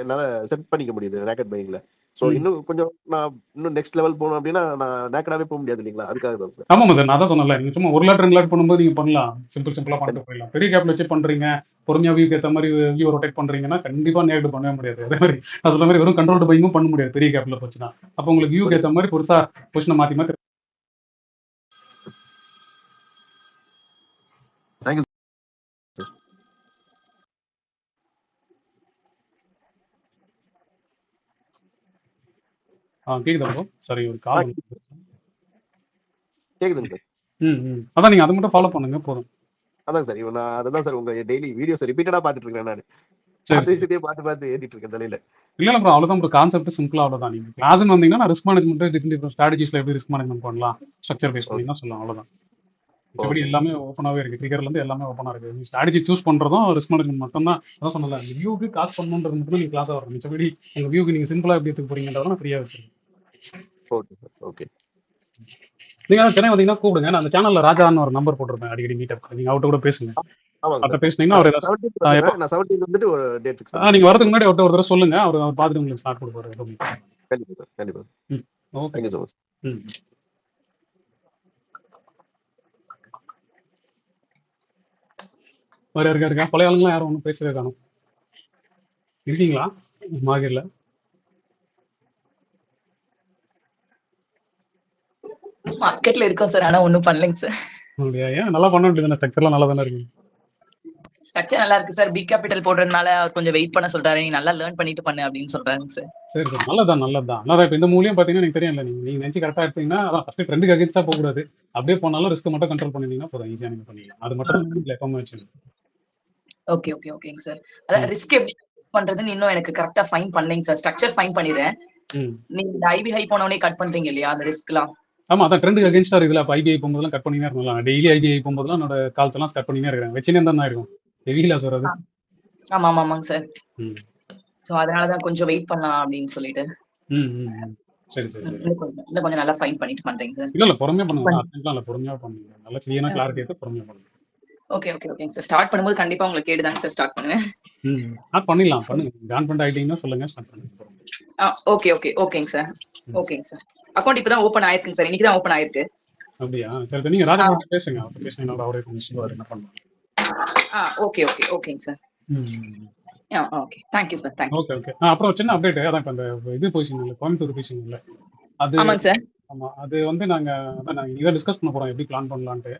என்னால செட் பண்ணிக்க முடியுது நேக்கட் பையிங்ல. சோ இன்னும் கொஞ்சம் நான் இன்னும் நெக்ஸ்ட் லெவல் போகணும் அப்படின்னா நான் நேக்கடாவே போக முடியாது இல்லைங்களா? அதுக்காக தான் சார். ஆமாம் சார், நான் தான் சொன்னேன்ல, நீங்க சும்மா 1 லாட் 2 லாட் பண்ணும்போது நீங்க பண்ணலாம். சிம்பிளா பண்ணிட்டு போயிடலாம். பெரிய கேப்ல வச்சு பண்றீங்க, பொறுமையா வியூக்கு ஏற்ற மாதிரி வியூ ரொட்டேட் பண்றீங்கன்னா கண்டிப்பா நேக்டு பண்ணவே முடியாது. அதே மாதிரி நான் சொல்ற மாதிரி வெறும் கண்ட்ரோல்டு பையிங்கும் பண்ண முடியாது பெரிய கேப்ல போச்சுன்னா. அப்போ உங்களுக்கு வியூக்கு ஏற்ற மாதிரி பெருசா பொசிஷனை மாத்தி மாத்தி தேங்க்யூ. கேக்குதா ப்ரோ? சரி, ஒரு கால் கேக்குதுங்க சார். அதான் நீங்க அதை மட்டும் ஃபாலோ பண்ணுங்க போதும். அதான் சார், இப்போ நான் அதுதான் சார் உங்க டெய்லி வீடியோஸ் ரிப்பீட்டடா பாத்துட்டு இருக்கேன். நான் சரி. பார்த்த விஷயத்தையே பார்த்து ஏத்திட்டு இருக்கேன் தலையில. இல்ல ப்ரோ, அவ்வளவுதான் ப்ரோ. கான்செப்ட் சிம்பிளா அவ்வளவுதான். நீங்க கிளாஸ்னு வந்தீங்கன்னா நான் ரிஸ்க் மேனேஜ்மெண்ட் டிஃபரெண்ட் ஸ்ட்ராட்டஜிஸ்ல எப்படி ரிஸ்க் மேனேஜ்மெண்ட் பண்ணலாம், ஸ்ட்ரக்சர் பேஸ் பண்ணீங்கன்னா சொல்லலாம். அவ்வளவுதான். மிச்சபடி எல்லாமே ஓப்பனாகவே இருக்கு. கிளிக்கர்ல இருந்து எல்லாமே ஓப்பனா இருக்கு. நீ ஸ்ட்ராட்டஜி சூஸ் பண்றதும் ரிஸ்க் மேனேஜ்மெண்ட் மட்டும் தான். அதான் சொன்னல, இந்த வியூக்கு காசு பண்ணணுன்றது மட்டும் நீங்க கிளாஸா வரும். மிச்சபடி உங்க வியூக்கு நீங்க சிம்பிளா எப்படி எடுத்துக்க போறீங்கன்றதெல்லாம் ஃப்ரீயா வச்சிருக்கேன். Okay sir. ஓகே. நீங்க சென்னை வந்தீங்கன்னா கூப்பிடுங்க. நான் அந்த சேனல்ல ராஜான்னு ஒரு நம்பர் போட்டிருப்பேன், அடிக்கடி மீட் அப். நீங்க அவர்கிட்ட கூட பேசுங்க. ஆமாங்க அவர்கிட்ட சார். பேசுனீங்கன்னா அவர் 17th எப்போ வந்துடுறேன். நான் 17th வந்துட்டு ஒரு டேட் ஃபிக்ஸ் நீங்க பண்ணிக்கிறேன். வரதுக்கு முன்னாடி ஒரு தடவை சொல்லுங்க. அவர் பார்த்துட்டு உங்களுக்கு ஸ்டார்ட் கொடுப்பாரு. கண்டிப்பா சார். கண்டிப்பா. ஓகே. Thank you so much. ம். வேற இருக்கா? பழைய ஆளுங்களாம் யாரும் ஒன்றும் பேசவே காணும். இருக்கீங்களா மார்க்கெட்ல? மார்க்கெட்ல இருக்கோம் சார். ஆனா ஒண்ணும் பண்ணலைங்க சார். அப்படியா? ஏன் நல்லா பண்ண வேண்டியது, ஸ்ட்ரக்சர்லாம் நல்லா தானே இருக்கு. ஸ்ட்ரக்சர் நல்லா இருக்கு சார். பிக் கேபிட்டல் போடுறதுனால அவர் கொஞ்சம் வெயிட் பண்ண சொல்றாரு. நீ நல்லா லேர்ன் பண்ணிட்டு பண்ணு அப்படின்னு சொல்றாங்க சார். சரி சார், நல்லதான் நல்லதான். அதான் இப்போ இந்த மூலியம் பார்த்தீங்கன்னா எனக்கு தெரியும்ல, நீங்க நினைச்சு கரெக்டாக எடுத்தீங்கன்னா அதான் ஃபர்ஸ்ட் ட்ரெண்டுக்கு அகேன்ஸ்டாக போகக்கூடாது. அப்படியே போனாலும் ரிஸ்க் மட்டும் கண்ட்ரோல் பண்ணிட்டீங்கன்னா போதும், ஈஸியாக நீங்க பண்ணிக்கலாம். அது மட்டும் தான் இல்லை எப்பவுமே வச்சுக்கணும். ஓகே ஓகே ஓகேங்க சார். அதான் ரிஸ்க் எப்படி பண்றதுன்னு இன்னும் எனக்கு கரெக்டா ஃபைன் பண்ணலைங்க சார். ஸ்ட்ரக்சர் ஃபைன் பண்ணிடுறேன். நீங்க இந்த ஐபி ஹை போனவனே கட் பண்றீங்க இல்லையா அந்த ரிஸ்க்லாம்? ஆமா, அதான் ட்ரெண்டுக்கு அகேன்ஸ்டாக இருக்குல்ல. அப்போ ஐபிஐ போகும்போதெல்லாம் கட் பண்ணினே இருக்கலாம். டெய்லி ஐபிஐ போகும்போதெல்லாம் என்னோட கால்ஸ் எல்லாம் கட் பண்ணினே இருக்கிறேன். வச்சுனே தான் இருக்கும். ஹெவி லாஸ் வராது. ஆமா ஆமா ஆமாங்க சார். சோ அதனாலதான் கொஞ்சம் வெயிட் பண்ணலாம் அப்படின்னு சொல்லிட்டு. சரி சரி சரி. இன்னும் கொஞ்சம் நல்லா ஃபைன் பண்ணிட்டு பண்றீங்க சார். இல்ல பொறுமையா பண்ணுங்க. அர்ஜென்ட்லாம் இல்ல, பொறுமையா பண்ணுங்க. நல்லா கிளியரா கிளாரிட்டி எடுத்து பொறுமையா பண்ணுங்க. ஓகே ஓகே ஓகேங்க சார். ஸ்டார்ட் பண்ணும்போது கண்டிப்பா உங்களுக்கு கேட்டுதாங்க சார் ஸ்டார்ட் பண்ணுவேன். ஸ்டார்ட் பண்ணிடலாம், பண்ணுங்க. கான்ஃபிடன்ட் ஆயிட்டீங்கன்னா சொல்லுங்க, ஸ்டார்ட் பண்ணுங்க. ஓகே ஓகே ஓகேங்க சார். ஓகேங்க சார். அக்கௌண்ட் இப்பதான் ஓபன் ஆயிருக்குங்க சார். இன்னைக்கு தான் ஓபன் ஆயிருக்கு. அப்படியா? சரி, நீங்க ராஜா கிட்ட பேசுங்க. அவர் பேசுனீங்கன்னா அவரே கொஞ்சம் சொல்லுவாரு என்ன பண்ணணும். ஓகே ஓகே ஓகேங்க sir. Okay thank you sir. Thank you. Okay okay. அப்புறம் சின்ன அப்டேட். அதான் இப்போ அந்த இது பொசிஷன் இல்லை, கோயம்புத்தூர் பொசிஷன் இல்லை, அது ஆமாங்க சார். ஆமா, அது வந்து நாங்க இதை டிஸ்கஸ் பண்ண போறோம், எப்படி பிளான் பண்ணலான்ட்டு.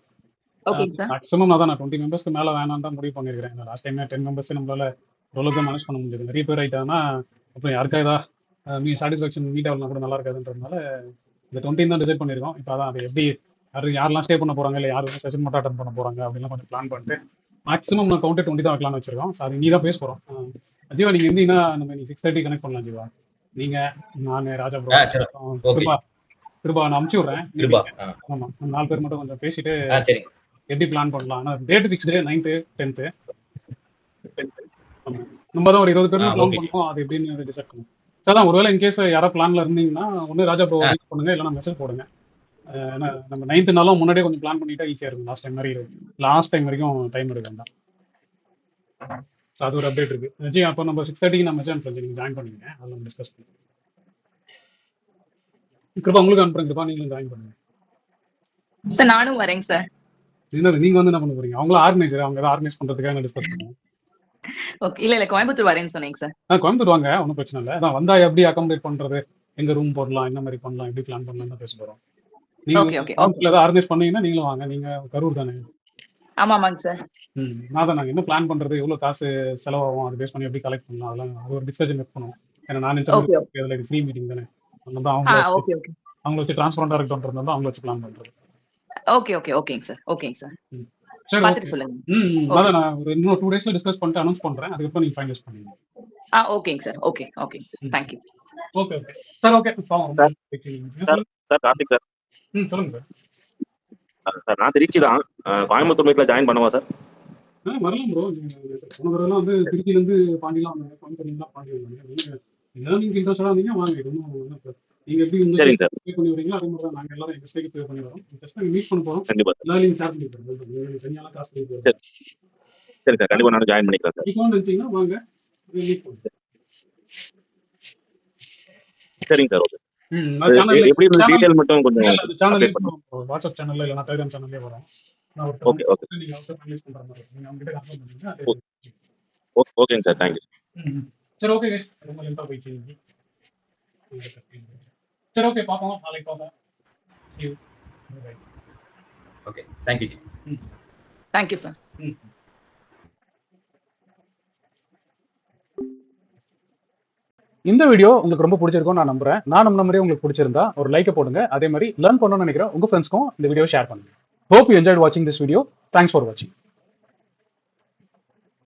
ஓகேங்க சார். மேக்ஸிமம் நான் 20 மெம்பர்ஸ்க்கு மேல வேணாம் தான் முடிவு பண்ணிருக்கேன். லாஸ்ட் டைம் 10 மெம்பர்ஸ் நம்மளால ஓரளவுக்கு மேனேஜ் பண்ண முடிஞ்சது. நிறைய பேர் ஆயிட்டாங்கன்னா அப்புறம் யாருக்கா ஏதாவது சாட்டிஸ்ஃபேக்ஷன் மீட் ஆகலாம் கூட நல்லா இருக்காதுன்றதுனால இந்த 20 தான் டிசைட் பண்ணிருக்கோம். இப்போ அதான் அது எப்படி யாரெல்லாம் ஸ்டே பண்ண போறாங்க, இல்லை யார் செஷன் மட்டும் அட்டன் பண்ண போறாங்க அப்படின்லாம் கொஞ்சம் பிளான் பண்ணிட்டு மேக்ஸிமம் நான் கவுண்டர் 20 தான் வைக்கலாம்னு வச்சிருக்கோம். ஸோ அது நீ தான் பேச போறோம். ஜீவா, நீங்க இருந்தீங்கன்னா நம்ம 6:30 கனெக்ட் பண்ணலாம். ஜீவா, நீங்க, நான், ராஜா ப்ரோ, கிருபா நான் அனுப்பிச்சு விடுறேன். ஆமா, 4 பேர் மட்டும் கொஞ்சம் பேசிட்டு எப்படி பிளான் பண்ணலாம். ஆனால் டேட் ஃபிக்ஸ்டு 9th 10th. நம்ம தான் ஒரு 20 பேர் பிளான் பண்ணுவோம். அது எப்படின்னு டிசைட் பண்ணுவோம். சார் தான் ஒருவேளை இன்கேஸ் யாராவது பிளான்ல இருந்தீங்கன்னா ஒன்று ராஜா ப்ரோ ரீச் பண்ணுங்க, இல்லைனா மெசேஜ் போடுங்க. ஏன்னா நம்ம 9th நாளும் முன்னாடியே கொஞ்சம் பிளான் பண்ணிட்டா ஈஸியாக இருக்கும். லாஸ்ட் டைம் வரைக்கும் டைம் எடுக்க வேண்டாம். ஸோ அது ஒரு அப்டேட் இருக்கு. ஜி, அப்போ நம்ம 6:30 நம்ம மெசேஜ் அனுப்புறோம். நீங்கள் ஜாயின் பண்ணுவீங்க, அதில் நம்ம டிஸ்கஸ் பண்ணுவோம். கிருபா உங்களுக்கு அனுப்புறேன். கிருபா நீங்களும் ஜாயின் பண்ணுங்க சார். நானும் வரேங்க சார். நீங்க வந்து என்ன பண்ண போறீங்க? அவங்களும் ஆர்கனைசர், அவங்க ஏதாவது ஆர்கனைஸ் பண்றதுக்காக டிஸ்கஸ் பண்ணுவோம். ஓகே. இல்ல கோயம்புத்தூர் வரேன்னு சொன்னீங்க சார். கோயம்புத்தூர் வாங்க, ஒன்றும் பிரச்சனை இல்லை. அதான் வந்தா எப்படி அகாமடேட் பண்றது, எங்க ரூம் போடலாம், என்ன மாதிரி பண்ணலாம், எப்படி பிளான் பண்ணலாம் பேச போறோம். நீங்க ஏதாவது ஆர்கனைஸ் பண்ணீங்கன்னா நீங்களும் வாங்க. நீங்க கரூர் தானே? ஆமாங்க சார். நான் தான், நாங்க என்ன பிளான் பண்றது, எவ்வளவு காசு செலவாகும், அது பேஸ் பண்ணி எப்படி கலெக்ட் பண்ணலாம், அதெல்லாம் அது ஒரு டிஸ்கஷன் பண்ணுவோம். ஏன்னா நான் ஃப்ரீ மீட்டிங் தானே, அவங்க வச்சு டிரான்ஸ்பரண்டா இருக்கட்டும், அவங்க வச்சு பிளான் பண்றது. ஓகே ஓகே ஓகேங்க சார். ஓகேங்க சார். சரி, பாத்துட்டு சொல்லுங்க. அதான் நான் ஒரு இன்னும் 2 daysல டிஸ்கஸ் பண்ணிட்டு அனௌன்ஸ் பண்றேன். அதுக்கப்புறம் நீங்க ஃபைனலைஸ் பண்ணுங்க. ஓகேங்க சார். ஓகேங்க sir. Thank you. Okay sir. Okay sir Karthik sir. சொல்லுங்க சார். நான் திருச்சி தான். கோயம்புத்தூர் மீட்ல ஜாயின் பண்ணுவா சார்? வரலாம் ப்ரோ. போன தடவைலாம் வந்து திருச்சியில இருந்து பாண்டிலாம் வந்தாங்க, கோயம்புத்தூர்லாம் பாண்டி வந்தாங்க. நீங்க இன்ட்ரெஸ்டா இருந்தீங்க வாங்க. நீங்க எப்படி பே பண்ணி வரீங்களோ அதே மாதிரி தான் நாங்க எல்லாரும் எங்க ஸ்டேக்கு பே பண்ணி வரோம். ஜஸ்ட் மீட் பண்ண போறோம். கண்டிப்பா எல்லாரும் நீங்க ஷேர் பண்ணி போறோம். நீங்க தனியாலாம் காசு பண்ணி போறோம். சரி சார், கண்டிப்பா நான் ஜாயின் பண்ணிக்கிறேன் சார். இப்போ நினைச்சீங்கன்னா வாங்க, மீட் பண்ணுங்க. சரிங்க சார். ஓகே. எப்படி டீடைல் மட்டும் கொஞ்சம் சேனல்ல வாட்ஸ்அப் சேனல்ல இல்ல டெலிகிராம் சேனல்ல வரும். நான் ஒரு ஓகே நீங்க அவுட் பண்ணி பண்ற மாதிரி நீங்க அவங்க கிட்ட கன்ஃபார்ம் பண்ணுங்க. ஓகேங்க சார். Thank you. சரி, ஓகே गाइस, ரொம்ப லென்த்தா போயிடுச்சு. சரி, ஓகே, பாப்போம், நாளைக்கு பாப்போம். See you. Bye. Okay, thank you. Thank you sir. இந்த வீடியோ உங்களுக்கு ரொம்ப பிடிச்சிருக்கும் நான் நம்புறேன். நான் நம்ம மாதிரியே உங்களுக்கு பிடிச்சிருந்தா ஒரு லைக்கை போடுங்க. அதே மாதிரி லேர்ன் பண்ணணும்னு நினைக்கிறேன் உங்க ஃப்ரெண்ட்ஸ்க்கும் இந்த வீடியோ ஷேர் பண்ணுங்க. Hope you enjoyed watching this video. Thanks for watching.